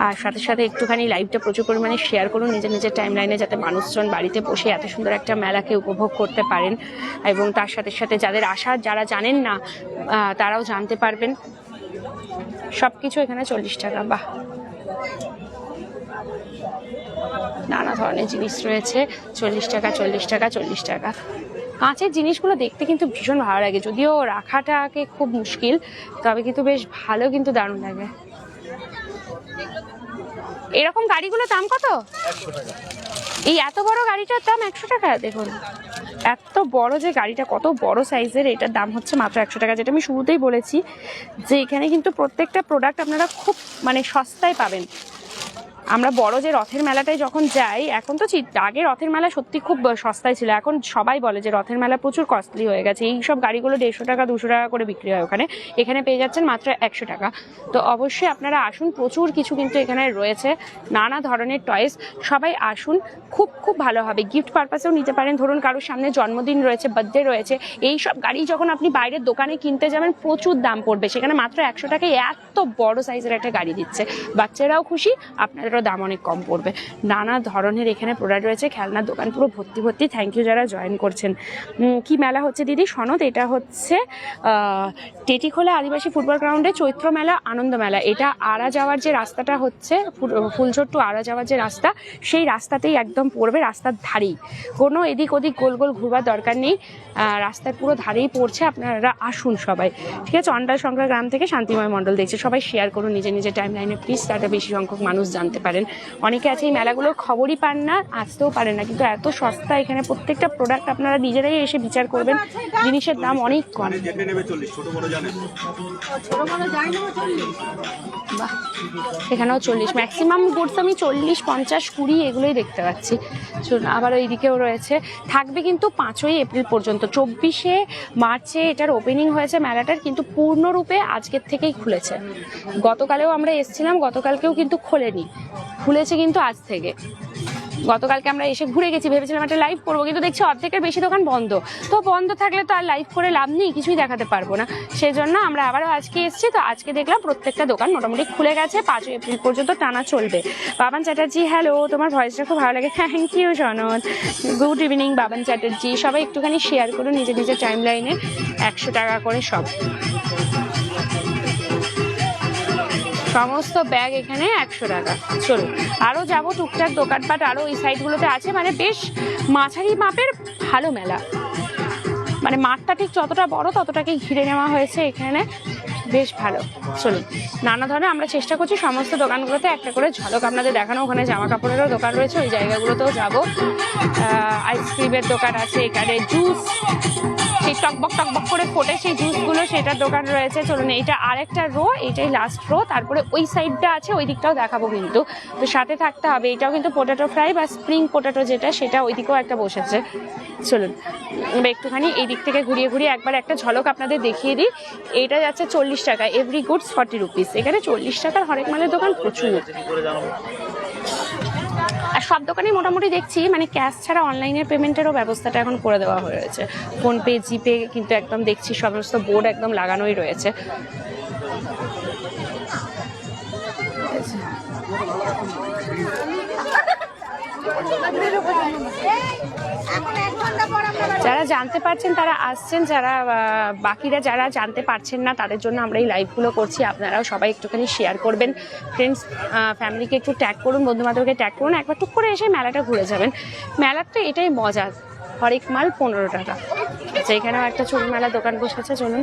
আর সাথে সাথে একটুখানি লাইভটা প্রচুর পরিমাণে শেয়ার করুন নিজের নিজের টাইম লাইনে, যাতে মানুষজন বাড়িতে বসে এত সুন্দর একটা মেলাকে উপভোগ করতে পারেন, এবং তার সাথে সাথে যাদের আসার, যারা জানেন না তারাও জানতে পারবেন। সব কিছু এখানে 40 টাকা। বাহ, নানা ধরনের জিনিস রয়েছে, 40 টাকা 40 টাকা 40 টাকা। কাঁচের জিনিসগুলো দেখতে কিন্তু ভীষণ ভালো লাগে, যদিও রাখাটাকে খুব মুশকিল, তবে কিন্তু বেশ ভালো, কিন্তু দারুণ লাগে। এরকম গাড়িগুলোর দাম কত? এই এত বড় গাড়িটার দাম 100 টাকা। দেখুন এত বড় যে গাড়িটা, কত বড় সাইজের, এটার দাম হচ্ছে মাত্র 100 টাকা। যেটা আমি শুরুতেই বলেছি যে এখানে কিন্তু প্রত্যেকটা প্রোডাক্ট আপনারা খুব সস্তায় পাবেন। আমরা বড় যে রথের মেলাটায় যখন যাই, এখন তো আগে রথের মেলা সত্যি খুব সস্তায় ছিল, এখন সবাই বলে যে রথের মেলা প্রচুর কস্টলি হয়ে গেছে। এই সব গাড়িগুলো 150 টাকা 200 টাকা করে বিক্রি হয় ওখানে, এখানে পেয়ে যাচ্ছেন মাত্র 100 টাকা। তো অবশ্যই আপনারা আসুন, প্রচুর কিছু কিন্তু এখানে রয়েছে, নানা ধরনের টয়েস। সবাই আসুন, খুব খুব ভালো হবে। গিফট পারপাসেও নিতে পারেন, ধরুন কারোর সামনে জন্মদিন রয়েছে, বার্থডে রয়েছে, এই সব গাড়ি যখন আপনি বাইরের দোকানে কিনতে যাবেন প্রচুর দাম পড়বে, সেখানে মাত্র 100 টাকায় এত বড় সাইজের একটা গাড়ি দিচ্ছে। বাচ্চারাও খুশি, আপনাদেরও দাম অনেক কম পড়বে। নানা ধরনের এখানে প্রোডাক্ট রয়েছে, খেলনার দোকান পুরো ভর্তি ভর্তি। থ্যাংক ইউ যারা জয়েন করছেন। কি মেলা হচ্ছে দিদি? সনদ, এটা হচ্ছে টেটিখোলা আদিবাসী ফুটবল গ্রাউন্ডে চৈত্র মেলা, আনন্দ মেলা। এটা আড়া যাওয়ার যে রাস্তাটা হচ্ছে, ফুলঝোর টু আড়া যাওয়ার যে রাস্তা, সেই রাস্তাতেই একদম পড়বে, রাস্তার ধারেই, কোনো এদিক ওদিক গোল গোল ঘুরবার দরকার নেই, রাস্তার পুরো ধারেই পড়ছে। আপনারা আসুন সবাই, ঠিক আছে? অন্ডাল সংখ্যা গ্রাম থেকে শান্তিময় মণ্ডল দেখছে। সবাই শেয়ার করুন নিজের নিজের টাইম লাইনে প্লিজ, তাতে বেশি সংখ্যক মানুষ জানতে পারে। পারেন। অনেকে আছে এই মেলাগুলোর খবরই পান না, আসতেও পারেন না, কিন্তু এত সস্তা এখানে প্রত্যেকটা প্রোডাক্ট আপনারা নিজেরাই এসে বিচার করবেন, জিনিসের দাম অনেক কম। বাহ, এখানেও 40, ম্যাক্সিমাম গুডস আমি 40, 50, 20 এগুলোই দেখতে পাচ্ছি। আবার এইদিকেও রয়েছে, থাকবে কিন্তু 5ই এপ্রিল পর্যন্ত। 24শে মার্চে এটার ওপেনিং হয়েছে মেলাটার, কিন্তু পূর্ণরূপে আজকের থেকেই খুলেছে। গতকালেও আমরা এসেছিলাম, গতকালকেও কিন্তু খোলেনি, খুলেছে কিন্তু আজ থেকে। গতকালকে আমরা এসে ঘুরে গেছি, ভেবেছিলাম একটা লাইভ করবো, কিন্তু দেখছি অর্ধেকের বেশি দোকান বন্ধ। তো বন্ধ থাকলে তো আর লাইভ করে লাভ নেই, কিছুই দেখাতে পারবো না। সেই জন্য আমরা আবারও আজকে এসেছি। তো আজকে দেখলাম প্রত্যেকটা দোকান মোটামুটি খুলে গেছে, 5ই এপ্রিল পর্যন্ত টানা চলবে। বাবান চ্যাটার্জি, হ্যালো, তোমার ভয়েসটা খুব ভালো লাগে। থ্যাংক ইউ সনদ, গুড ইভিনিং বাবান চ্যাটার্জি। সবাই একটুখানি শেয়ার করুন নিজের নিজের টাইম লাইনে, 100 টাকা করে সব। সমস্ত ব্যাগ এখানে 100 টাকা। চলুন আরও যাবো, টুকটাক দোকানপাট আরও ওই সাইডগুলোতে আছে, মানে বেশ মাঝারি মাপের ভালো মেলা, মানে মাঠটা ঠিক যতটা বড় ততটাকে ঘিরে নেওয়া হয়েছে এখানে, বেশ ভালো। চলুন নানা ধরনের আমরা চেষ্টা করছি সমস্ত দোকানগুলোতে একটা করে ঝলক আপনাদের দেখানো। ওখানে জামা কাপড়েরও দোকান রয়েছে, ওই জায়গাগুলোতেও যাবো। আইসক্রিমের দোকান আছে এখানে, জুস, সেই টকবক টকবক করে ফোটে সেই জুসগুলো, সেটার দোকান রয়েছে। চলুন এইটা আরেকটা রো, এইটাই লাস্ট রো, তারপরে ওই সাইডটা আছে, ওই দিকটাও দেখাবো কিন্তু, তো সাথে থাকতে হবে। এটাও কিন্তু পোটাটো ফ্রাই বা স্প্রিং পোটাটো যেটা, সেটা ওই দিকেও একটা বসেছে। চলুন আমরা একটুখানি এই দিক থেকে ঘুরিয়ে ঘুরিয়ে একবার একটা ঝলক আপনাদের দেখিয়ে দিই। এইটা যাচ্ছে 40 টাকা, এভরি গুডস 40 রুপিস। এখানে 40 টাকার হরেক মালের দোকান প্রচুর। আর সব দোকানেই মোটামুটি দেখছি মানে ক্যাশ ছাড়া অনলাইনের পেমেন্টেরও ব্যবস্থাটা এখন করে দেওয়া হয়েছে। ফোনপে, জিপে কিন্তু একদম দেখছি সমস্ত বোর্ড একদম লাগানোই রয়েছে। যারা জানতে পারছেন তারা আসছেন, যারা বাকিরা যারা জানতে পারছেন না তাদের জন্য আমরা এই লাইভগুলো করছি। আপনারাও সবাই একটুখানি শেয়ার করবেন, ফ্রেন্ডস ফ্যামিলিকে একটু ট্যাগ করুন, বন্ধুবান্ধবকে ট্যাগ করুন, একবার টুক করে এসে মেলাটা ঘুরে যাবেন। মেলাটা এটাই মজা, হরেক মাল 15 টাকা। আচ্ছা, এখানেও একটা ছবি মেলার দোকান বসেছে, চলুন।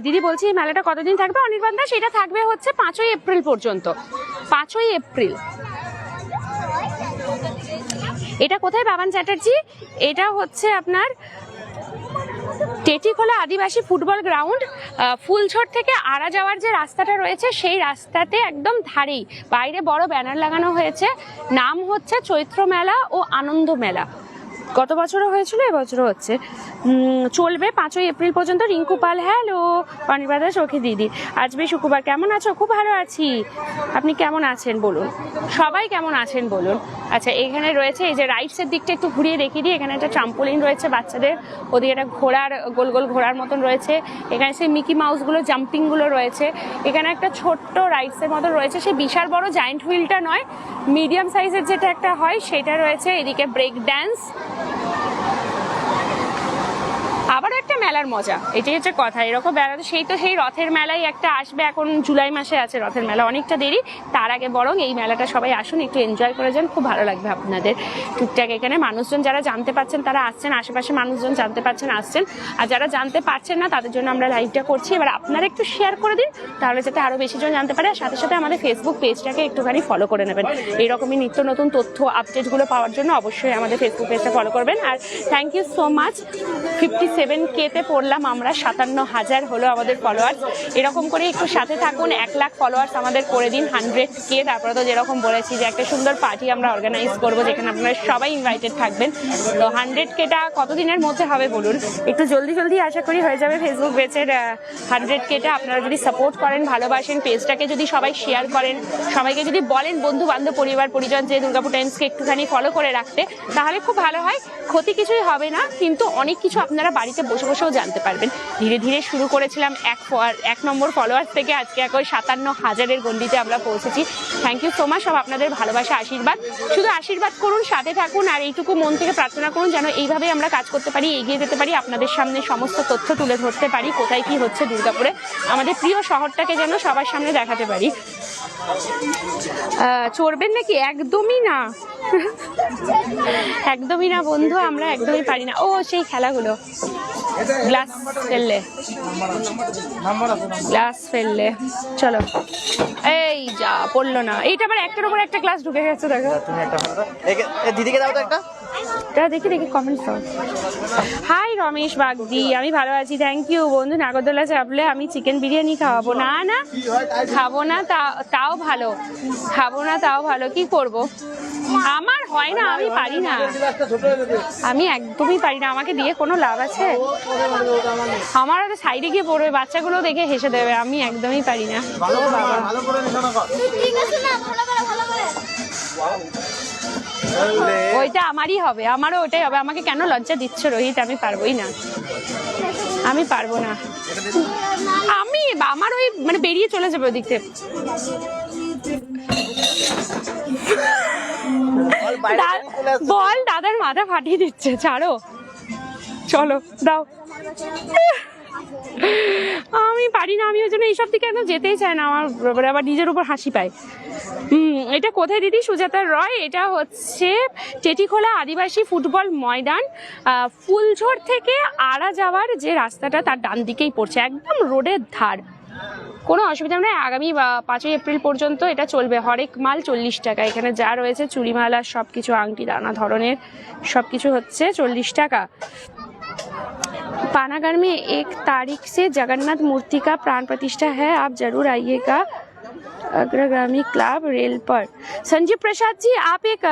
দিদি বলছি এই মেলাটা কতদিন থাকবে? অনির্বাণ দাস, এটা থাকবে হচ্ছে 5ই এপ্রিল পর্যন্ত। 5ই এপ্রিল। এটা কোথায় বাবান চ্যাটার্জি? এটা হচ্ছে আপনার টেটিখোলা আদিবাসী ফুটবল গ্রাউন্ড, ফুলঝড় থেকে আড়া যাওয়ার যে রাস্তাটা রয়েছে সেই রাস্তাতে একদম ধারেই, বাইরে বড় ব্যানার লাগানো হয়েছে, নাম হচ্ছে চৈত্র মেলা ও আনন্দ মেলা। গত বছরও হয়েছিল, এবছরও হচ্ছে। চলবে 5ই এপ্রিল পর্যন্ত। রিঙ্কু পাল, হ্যালো। অনির্বাণ দাস, ওকে দিদি। আজকে শুক্রবার, কেমন আছো? খুব ভালো আছি, আপনি কেমন আছেন বলুন? সবাই কেমন আছেন বলুন? আচ্ছা, এখানে রয়েছে এই যে রাইটসের দিকটা একটু ঘুরিয়ে দেখিয়ে দিই। এখানে একটা ট্রাম্পোলিন রয়েছে বাচ্চাদের, ওদিকে একটা ঘোড়ার গোল গোল ঘোড়ার মতন রয়েছে। এখানে সেই মিকি মাউসগুলো, জাম্পিংগুলো রয়েছে। এখানে একটা ছোট্ট রাইডসের মতন রয়েছে, সেই বিশাল বড় জায়েন্ট হুইলটা নয়, মিডিয়াম সাইজের যেটা একটা হয় সেটা রয়েছে। এদিকে ব্রেক ড্যান্স, আবারও একটা মেলার মজা, এটাই হচ্ছে কথা। এরকম মেলা সেই রথের মেলাই একটা আসবে, এখন জুলাই মাসে আছে রথের মেলা, অনেকটা দেরি। তার আগে বরং এই মেলাটা সবাই আসুন, একটু এনজয় করে যান, খুব ভালো লাগবে আপনাদের। টুকটাক এখানে মানুষজন যারা জানতে পারছেন তারা আসছেন, আশেপাশে মানুষজন জানতে পারছেন আসছেন, আর যারা জানতে পারছেন না তাদের জন্য আমরা লাইভটা করছি। এবার আপনারা একটু শেয়ার করে দিন, তাহলে যাতে আরও বেশি জন জানতে পারে। আর সাথে সাথে আমাদের ফেসবুক পেজটাকে একটুখানি ফলো করে নেবেন, এইরকমই নিত্য নতুন তথ্য আপডেটগুলো পাওয়ার জন্য অবশ্যই আমাদের ফেসবুক পেজটা ফলো করবেন। আর থ্যাংক ইউ সো মাচ। 57K-তে পড়লাম আমরা, 57,000 হলো আমাদের ফলোয়ার্স। এরকম করে একটু সাথে থাকুন, 1 লাখ ফলোয়ার্স আমাদের করে দিন, 100K। তারপরে তো যেরকম বলেছি যে একটা সুন্দর পার্টি আমরা অর্গানাইজ করবো, যেখানে আপনারা সবাই ইনভাইটেড থাকবেন। তো 100K-টা কতদিনের মধ্যে হবে বলুন? একটু জলদি জলদি আশা করি হয়ে যাবে ফেসবুক পেজের 100K-টা। আপনারা যদি সাপোর্ট করেন, ভালোবাসেন, পেজটাকে যদি সবাই শেয়ার করেন, সবাইকে যদি বলেন বন্ধু বান্ধব পরিবার পরিজন যে দুর্গাপুর টাইমসকে একটুখানি ফলো করে রাখতে, তাহলে খুব ভালো হয়। ক্ষতি কিছুই হবে না, কিন্তু অনেক কিছু আপনারা বাড়িতে বসে বসেও জানতে পারবেন। ধীরে ধীরে শুরু করেছিলাম 1 নম্বর ফলোয়ার্স থেকে, আজকে এখন 57,000-এর গণ্ডিতে আমরা পৌঁছেছি। Thank you so much. সব আপনাদের ভালোবাসা, আশীর্বাদ, শুধু আশীর্বাদ করুন, সাথে থাকুন, আর এইটুকু মন থেকে প্রার্থনা করুন যেন এইভাবে আমরা কাজ করতে পারি, এগিয়ে যেতে পারি, আপনাদের সামনে সমস্ত তথ্য তুলে ধরতে পারি, কোথায় কি হচ্ছে দুর্গাপুরে, আমাদের প্রিয় শহরটাকে যেন সবার সামনে দেখাতে পারি। চড়বেন নাকি? একদমই না, একদমই না বন্ধু, আমরা একদমই পারি না। ও সেই খেলাগুলো, গ্লাস ফেললে, গ্লাস ফেললে, চলো। এই যা পড়লো না, এইটা আবার একটার উপর একটা গ্লাস ঢুকে গেছে দেখো। তুমি একটা ভালো দাও। দিদিকে দাও তো একটা। দেখি কমেন্টস দাও। হাই রমেশ বাগদি, আমি ভালো আছি, থ্যাংক ইউ। বন্ধু নাগরদোলা চাপলে আমি চিকেন বিরিয়ানি খাওয়াবো। না না খাবো না, তাও ভালো, খাবো না তাও ভালো, কি করব, আমার হয় না, আমি পারি না, আমি একদমই পারি না, আমাকে দিয়ে কোনো লাভ আছে? আমার সাইডে গিয়ে পড়বে, বাচ্চাগুলো দেখে হেসে দেবে, আমি একদমই পারি না। ওইটা আমারই হবে, আমারও ওটাই হবে, আমাকে কেন লজ্জা দিচ্ছ রোহিত? আমি পারবোই না, আমি পারবো না, আমি আমার ওই মানে বেরিয়ে চলে যাবে ওদিক থেকে। বল দাদার মাথা ফাটিয়ে দিচ্ছে, ছাড়ো, চলো দাও। আমি পারি না, আমি ওই জন্য এইসব দিকে কেন যেতেই চাই না, আমার আবার নিজের উপর হাসি পায়। এটা কোথায় দিদি? সুজাতা রয়, এটা হচ্ছে টেটিখোলা আদিবাসী ফুটবল ময়দান, ফুলঝোড় থেকে আড়া যাওয়ার যে রাস্তাটা তার ডান দিকেই পড়ছে, একদম রোডের ধার, কোনো অসুবিধা নেই। আগামী 5ই এপ্রিল পর্যন্ত এটা চলবে। হরেক মাল 40 টাকা, এখানে যা রয়েছে চুড়িমালা সব কিছু, আংটি নানা ধরনের সব কিছু হচ্ছে 40 টাকা। पानागढ़ में 1 तारीख से जगन्नाथ मूर्ति का प्राण प्रतिष्ठा है, आप जरूर आइएगा। अग्रगामी क्लब रेल पर। संजीव प्रसाद जी, आप एक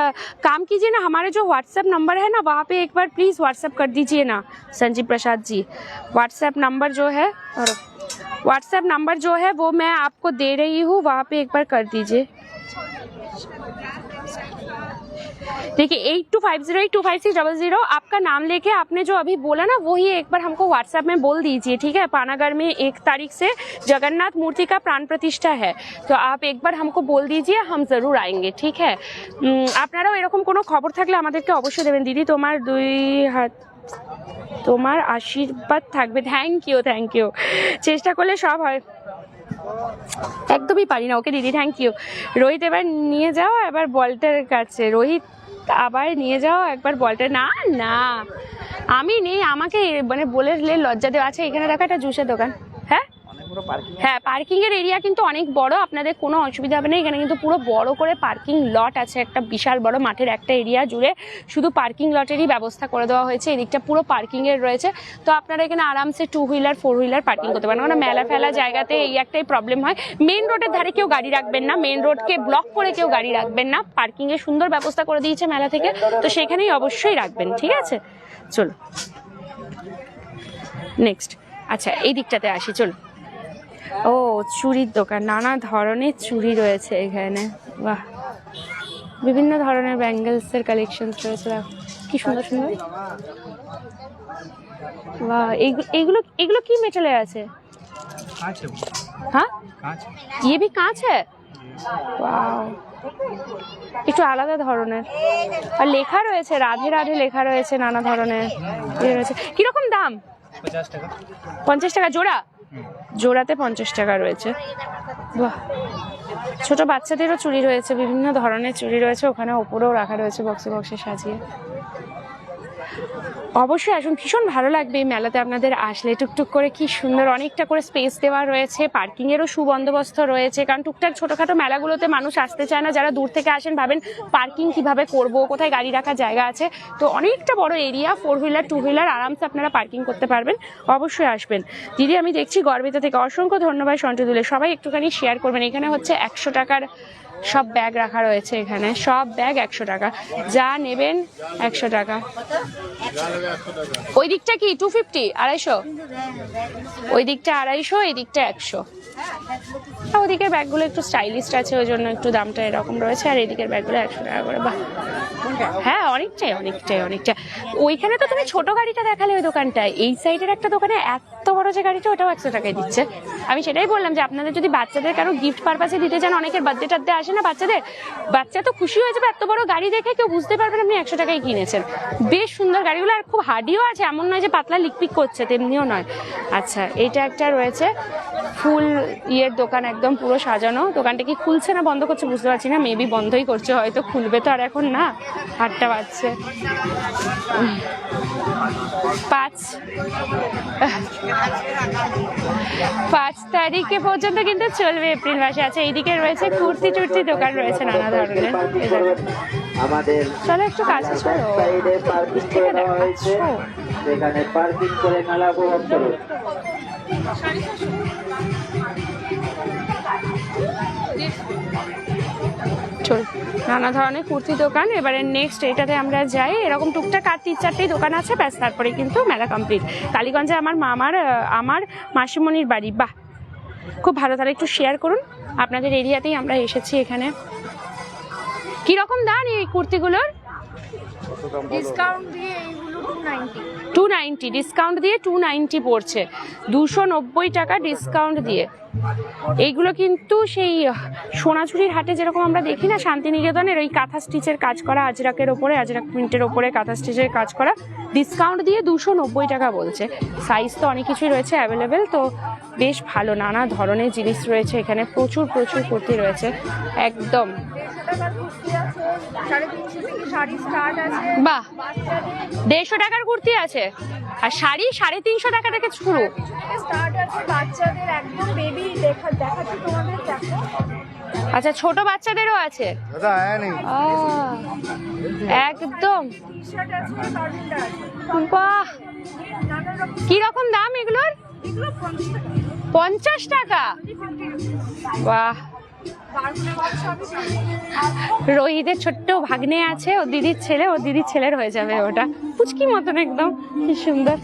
काम कीजिए ना, हमारे जो व्हाट्सएप नंबर है ना वहाँ पे एक बार प्लीज़ व्हाट्सएप कर दीजिए ना। संजीव प्रसाद जी, व्हाट्सएप नंबर जो है, और व्हाट्सएप नंबर जो है वो मैं आपको दे रही हूँ, वहाँ पे एक बार कर दीजिए। देखिए 8250825600, आपका नाम लेके आपने जो अभी बोला ना वही एक बार हमको व्हाट्सएप में बोल दीजिए, ठीक है। पानागढ़ में 1 तारीख से जगन्नाथ मूर्ति का प्राण प्रतिष्ठा है, तो आप एक बार हमको बोल दीजिए, हम जरूर आएंगे, ठीक है। আপনারাও এরকম কোনো খবর থাকলে আমাদেরকে অবশ্যই দেবেন। দিদি তোমার 2 হাত, তোমার আশীর্বাদ থাকবে। থ্যাংক ইউ, চেষ্টা করলে সব হয়, একদমই পারি না। ওকে দিদি, থ্যাংক ইউ। রোহিত এবার নিয়ে যাও এবার বলটার কাছে, রোহিত আবার নিয়ে যাও একবার বলটা। না না আমি নেই, আমাকে মানে বলে লজ্জা দেওয়া আছে। এখানে দেখো একটা জুসের দোকান, হ্যাঁ পার্কিং এর এরিয়া কিন্তু অনেক বড়, আপনাদের কোনো অসুবিধা হবে না। এখানে কিন্তু পুরো বড় করে পার্কিং লট আছে, একটা বিশাল বড় মাঠের একটা এরিয়া জুড়ে শুধু পার্কিং লটেরই ব্যবস্থা করে দেওয়া হয়েছে। এদিকটা পুরো পার্কিং এর রয়েছে, তো আপনারা এখানে আরামসে 2 হুইলার 4 হুইলার পার্কিং করতে পারেন। কারণ মেলা ফেলা জায়গাতে এই একটাই প্রবলেম হয়, মেন রোডের ধারে কেউ গাড়ি রাখবেন না, মেন রোডকে ব্লক করে কেউ গাড়ি রাখবেন না। পার্কিং এর সুন্দর ব্যবস্থা করে দিয়েছে মেলা থেকে, তো সেখানেই অবশ্যই রাখবেন, ঠিক আছে। চলো নেক্সট, আচ্ছা এই দিকটাতে আসি, চলো। ও চুড়ির দোকান, নানা ধরনের চুড়ি রয়েছে এখানে, বাহ, বিভিন্ন ধরনের ব্যাঙ্গেলসের কালেকশন রয়েছে, কি সুন্দর সুন্দর, বাহ। এগুলো এগুলো কি মেটালে আছে? হ্যাঁ ये भी कांच है, वाओ, একটু আলাদা ধরনের। আর লেখা রয়েছে রাধে রাধে লেখা রয়েছে, নানা ধরনের রয়েছে। কিরকম দাম? 50 টাকা। 50 টাকা জোড়া? জোড়াতে 50 টাকা রয়েছে, বাহ। ছোট বাচ্চাদেরও চুড়ি রয়েছে, বিভিন্ন ধরনের চুড়ি রয়েছে, ওখানে ওপরেও রাখা রয়েছে বক্সে বক্সে সাজিয়ে। অবশ্যই আসুন, ভীষণ ভালো লাগবে এই মেলাতে আপনাদের আসলে। টুকটুক করে কি সুন্দর অনেকটা করে স্পেস দেওয়া রয়েছে, পার্কিংয়েরও সুবন্দোবস্ত রয়েছে, কারণ টুকটাক ছোটোখাটো মেলাগুলোতে মানুষ আসতে চায় না, যারা দূর থেকে আসেন ভাবেন পার্কিং কিভাবে করব, কোথায় গাড়ি রাখার জায়গা আছে, তো অনেকটা বড় এরিয়া, 4 হুইলার 2 হুইলার আরামসে আপনারা পার্কিং করতে পারবেন। অবশ্যই আসবেন। দিদি আমি দেখছি গর্বিত থেকে, অসংখ্য ধন্যবাদ সন্টুদুলে, সবাই একটুখানি শেয়ার করবেন। এখানে হচ্ছে 100 টাকার সব ব্যাগ রাখা রয়েছে, এখানে সব ব্যাগ 100 টাকা, যা নেবেন 100 টাকা। ওই দিকটা কি 250 250? ওই দিকটা 250, এই দিকটা 100। ওদিকের ব্যাগগুলো একটু স্টাইলিশ আছে, ওই জন্য একটু দামটা এরকম রয়েছে, আর এদিকের ব্যাগগুলো 100 টাকা করে। বাহ, হ্যাঁ অনেকটাই। ওইখানে তো তুমি ছোট গাড়িটা দেখালে ওই দোকানটায়, এই সাইডের একটা দোকানে এত বড় যে গাড়িটা, ওটাও 100 টাকায় দিচ্ছে। আমি সেটাই বললাম যে আপনাদের যদি বাচ্চাদের কারো গিফট পারপাসে দিতে চান, অনেকের বার্থডে টার্থডে আসে না বাচ্চাদের, বাচ্চা তো খুশি হয়ে যাবে, এত বড় গাড়ি দেখে কেউ বুঝতে পারবেন আপনি 100 টাকায় কিনেছেন। বেশ সুন্দর গাড়িগুলো, আর খুব হার্ডিও আছে, এমন নয় যে পাতলা লিকপিক করছে, তেমনিও নয়। আচ্ছা এইটা একটা রয়েছে ফুল ইয়ের দোকান, একদম পুরো সাজানো। দোকানটা কি খুলছে না বন্ধ করছে বুঝতে পারছি না, মেবি বন্ধই করছে, হয়তো খুলবে তো আর এখন না, 8টা বাজে। যাচ্ছে। 5 তারিখে পর্যন্ত কিন্তু চলবে এপ্রিল মাসে। আচ্ছা এইদিকে রয়েছে কুর্তি টুর্তি দোকান রয়েছে নানা ধরনের। আমাদের চলো একটু কাছে চলো, সাইডে পার্কিং করে দেওয়া হয়েছে, সেখানে পার্কিং করে মেলা উপভোগ করুন। চল নানা ধরনের কুর্তি দোকান। এবারে নেক্সট এটাতে আমরা যাই। এরকম টুকটাক আর 3-4টেই দোকান আছে, ব্যাস তারপরে কিন্তু মেলা কমপ্লিট। কালীগঞ্জে আমার মাসিমণির বাড়ি। বাহ, খুব ভালো। তাহলে একটু শেয়ার করুন, আপনাদের এরিয়াতেই আমরা এসেছি। এখানে কিরকম দাম এই কুর্তিগুলোর? ডিসকাউন্ট দিয়ে এইগুলো 290। 290 ডিসকাউন্ট দিয়ে 290 পড়ছে, 290 টাকা ডিসকাউন্ট দিয়ে। এইগুলো কিন্তু সেই সোনাঝুরির হাটে যেরকম আমরা দেখি না শান্তিনিকেতনের, ওই কাঁথা স্টিচের কাজ করা, আজরাকের ওপরে, আজরাক প্রিন্টের ওপরে কাঁথা স্টিচের কাজ করা, ডিসকাউন্ট দিয়ে 290 টাকা বলছে। সাইজ তো অনেক কিছুই রয়েছে অ্যাভেলেবেল, তো বেশ ভালো। নানা ধরনের জিনিস রয়েছে এখানে, প্রচুর প্রচুর কুর্তি রয়েছে একদম। 350 থেকে শাড়ি স্টার্ট আছে। বাহ, 150 টাকার কুর্তি আছে, আর শাড়ি 350 টাকা থেকে শুরু। স্টার্ট আছে বাচ্চাদের, একদম বেবি দেখাচ্ছি তোমাদের, দেখো। আচ্ছা ছোট বাচ্চাদেরও আছে একদম। টি-শার্ট আছে, কার্টুনটা আছে। বাহ, নানা রকম। কি রকম দাম এগুলোর? এগুলো 50 টাকা। বাহ, রোহিতের ছোট্ট ভাগ্নে আছে, ওর দিদির ছেলে, ওর দিদির ছেলের হয়ে যাবে ওটা, পুচকি মতন একদম, কি সুন্দর।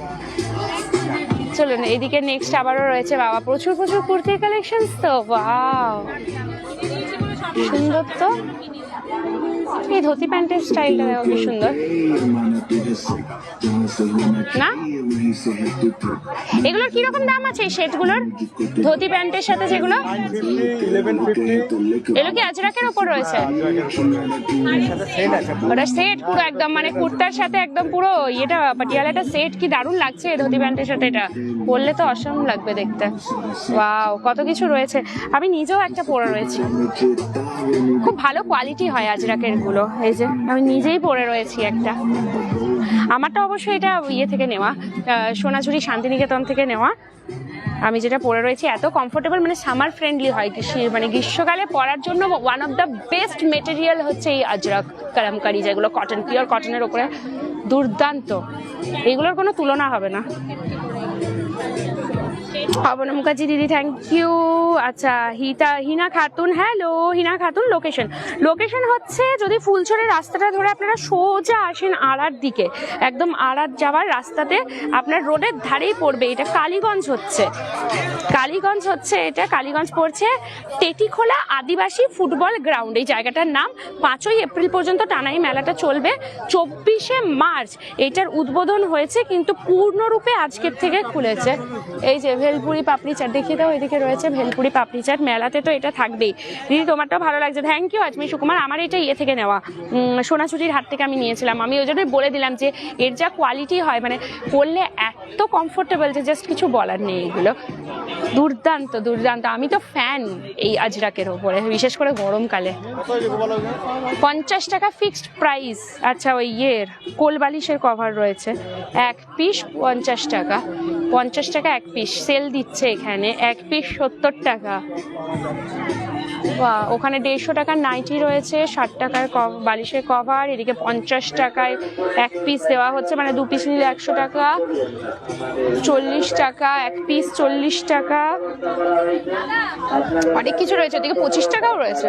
চলুন এইদিকে নেক্সট আবারও রয়েছে বাবা প্রচুর প্রচুর কুর্তির কালেকশন। তো ওয়াও, সুন্দর তো। এই ধুতি প্যান্টের স্টাইলটা দেখো কি সুন্দর না? এগুলোর কিরকম দাম আছে এই সেটগুলোর, ধুতি প্যান্টের সাথে যেগুলো? এগুলো কি আজরাকের ওপর রয়েছে? ওটা সেট পুরো একদম, মানে কুর্তার সাথে একদম পুরো এটা পাটিয়ালাটা সেট। কি দারুণ লাগছে ধুতি প্যান্টের সাথে, এটা পরলে তো অসাধারণ লাগবে দেখতে। ওয়াও, কত কিছু রয়েছে। আমি নিজেও একটা পরে রয়েছি, খুব ভালো কোয়ালিটি হয় আজরাকের গুলো। এই যে আমি নিজেই পরে রয়েছি একটা, আমারটা অবশ্যই এটা ইয়ে থেকে নেওয়া, সোনাঝুরি শান্তিনিকেতন থেকে নেওয়া। আমি যেটা পরে রয়েছি এত কমফোর্টেবল, মানে সামার ফ্রেন্ডলি হয়, মানে গ্রীষ্মকালে পরার জন্য one of the best material হচ্ছে এই আজরাক কালামকারি, যেগুলো কটন, পিওর কটনের ওপরে দুর্দান্ত। এইগুলোর কোনো তুলনা হবে না। অবনা মুখার্জি দিদি, থ্যাংক ইউ। আচ্ছা হিনা খাতুন, হ্যালো হিনা খাতুন। লোকেশন হচ্ছে, যদি ফুলছড়ের রাস্তাটা ধরে আপনারা সোজা আসেন আড়ার দিকে, একদম আড়ার যাওয়ার রাস্তাতে আপনার রোডের ধারেই পড়বে। এটা কালীগঞ্জ হচ্ছে এটা কালীগঞ্জ পড়ছে টেটিখোলা আদিবাসী ফুটবল গ্রাউন্ড। এই জায়গাটার নাম। 5ই এপ্রিল পর্যন্ত টানাই মেলাটা চলবে। 24শে মার্চ এটার উদ্বোধন হয়েছে, কিন্তু পূর্ণরূপে আজকের থেকে খুলেছে। এই যে ভেলপুরি পাপড়ি চাট দেখিয়ে দাও, এদিকে রয়েছে ভেলপুরি পাপড়ি চাট। মেলাতে তো এটা থাকবেই। দিদি তোমারটাও ভালো লাগছে, থ্যাংক ইউ আজমি সুকুমার। আমার এটা ইয়ে থেকে নেওয়া, সোনাঝুরির হাট থেকে আমি নিয়েছিলাম। আমি ওই জন্যই বলে দিলাম যে এর যা কোয়ালিটি হয়, মানে পরলে এত কমফোর্টেবল যে জাস্ট কিছু বলার নেই। এগুলো দুর্দান্ত দুর্দান্ত। আমি তো ফ্যান এই আজরাকের ওপরে, বিশেষ করে গরমকালে। 50 টাকা ফিক্সড প্রাইস। আচ্ছা ওই ইয়ের কোল বালিশের কভার রয়েছে, এক পিস 50 টাকা। 50 টাকা এক পিস, সেল দিচ্ছে এখানে। এক পিস 70 টাকা। বা ওখানে 150 টাকার নাইটি রয়েছে, 60 টাকার বালিশের কভার। এদিকে 50 টাকায় এক পিস দেওয়া হচ্ছে, মানে 2 পিস নিলে 100 টাকা। 40 টাকা এক পিস, 40 টাকা। অনেক কিছু রয়েছে। ওদিকে 25 টাকাও রয়েছে,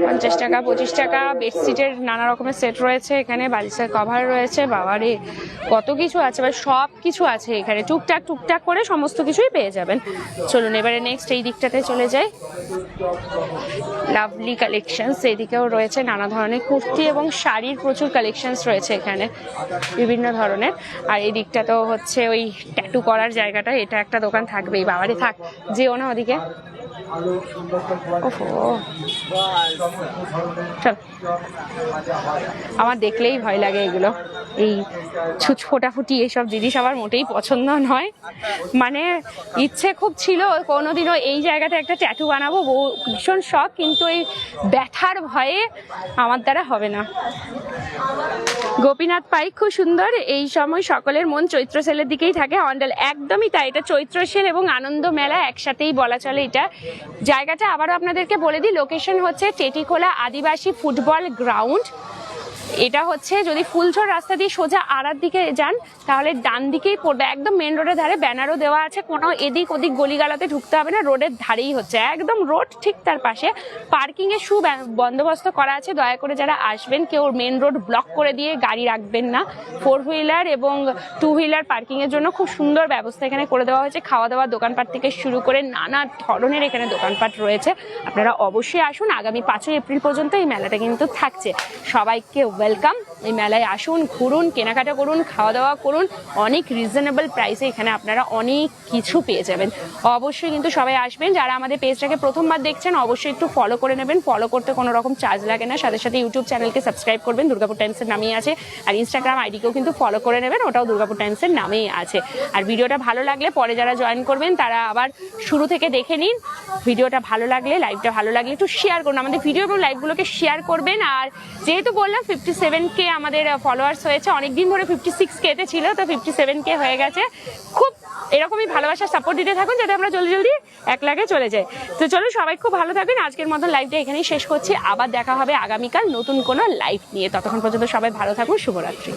50 টাকা 25 টাকা। বেডশিটের নানা রকমের সেট রয়েছে এখানে, বালিশের কভার রয়েছে। বাবারে কত কিছু আছে, মানে সব কিছু আছে এখানে। টুকটাক করে সমস্ত কিছুই পেয়ে যাবেন। চলুন এবারে নেক্সট এই দিকটাতে চলে যাই। লাভলি কালেকশনস, এদিকেও রয়েছে নানা ধরনের কুর্তি এবং শাড়ির প্রচুর কালেকশনস রয়েছে এখানে বিভিন্ন ধরনের। আর এই দিকটাতেও হচ্ছে ওই ট্যাটু করার জায়গাটা, এটা একটা দোকান থাকবেই। বাবারে থাক, যেও না ওদিকে। ওহো, চল, আমার দেখলেই ভয় লাগে এগুলো। এই ছুঁচ ফোটাফুটি এসব জিনিস আমার মোটেই পছন্দ নয়। মানে ইচ্ছে খুব ছিল কোনোদিনও এই জায়গাতে একটা ট্যাটু বানাবো, ভীষণ শখ, কিন্তু এই ব্যথার ভয়ে আমার দ্বারা হবে না। গোপীনাথ পাইক খুব সুন্দর। এই সময় সকলের মন চৈত্র সেলের দিকেই থাকে। অন্ডাল একদমই তাই, এটা চৈত্র সেল এবং আনন্দ মেলা একসাথেই বলা চলে। এটা জায়গাটা আবারও আপনাদেরকে বলে দিই, লোকেশন হচ্ছে টেটিখোলা আদিবাসী ফুটবল গ্রাউন্ড। এটা হচ্ছে যদি ফুলঝড় রাস্তা দিয়ে সোজা আড়ার দিকে যান তাহলে ডান দিকেই পড়বে, একদম মেন রোডের ধারে। ব্যানারও দেওয়া আছে, কোনো এদিক ওদিক গলিগালাতে ঢুকতে হবে না, রোডের ধারেই হচ্ছে, একদম রোড ঠিক তার পাশে। পার্কিং এর বন্দোবস্ত করা আছে, দয়া করে যারা আসবেন কেউ মেন রোড ব্লক করে দিয়ে গাড়ি রাখবেন না। 4 হুইলার এবং 2 হুইলার পার্কিং এর জন্য খুব সুন্দর ব্যবস্থা এখানে করে দেওয়া হয়েছে। খাওয়া দাওয়া দোকানপাট থেকে শুরু করে নানা ধরনের এখানে দোকানপাট রয়েছে। আপনারা অবশ্যই আসুন। আগামী 5ই এপ্রিল পর্যন্ত এই মেলাটা কিন্তু থাকছে। সবাইকে ওয়েলকাম। এই মেলায় আসুন, ঘুরুন, কেনাকাটা করুন, খাওয়া দাওয়া করুন। অনেক রিজনেবল প্রাইসে এখানে আপনারা অনেক কিছু পেয়ে যাবেন। অবশ্যই কিন্তু সবাই আসবেন। যারা আমাদের পেজটাকে প্রথমবার দেখছেন অবশ্যই একটু ফলো করে নেবেন। ফলো করতে কোনো রকম চার্জ লাগে না। সাথে সাথে ইউটিউব চ্যানেলকে সাবস্ক্রাইব করবেন, দুর্গাপুর টাইমসের নামেই আছে। আর ইনস্টাগ্রাম আইডিকেও কিন্তু ফলো করে নেবেন, ওটাও দুর্গাপুর টাইমসের নামেই আছে। আর ভিডিওটা ভালো লাগলে পরে যারা জয়েন করবেন তারা আবার শুরু থেকে দেখে নিন। ভিডিওটা ভালো লাগলে, লাইভটা ভালো লাগলে একটু শেয়ার করুন, আমাদের ভিডিও এবং লাইভগুলোকে শেয়ার করবেন। আর যেহেতু বললাম 57K আমাদের ফলোয়ার্স হয়েছে, অনেকদিন ধরে 56K-তে ছিল, তো 57K হয়ে গেছে। খুব এরকমই ভালোবাসা সাপোর্ট দিতে থাকুন যাতে আমরা জলদি জলদি 1 লাখে চলে যাই। তো চলুন, সবাই খুব ভালো থাকবেন। আজকের মতো লাইভটা এখানেই শেষ করছি। আবার দেখা হবে আগামীকাল নতুন কোনো লাইভ নিয়ে। ততক্ষণ পর্যন্ত সবাই ভালো থাকুন। শুভরাত্রি।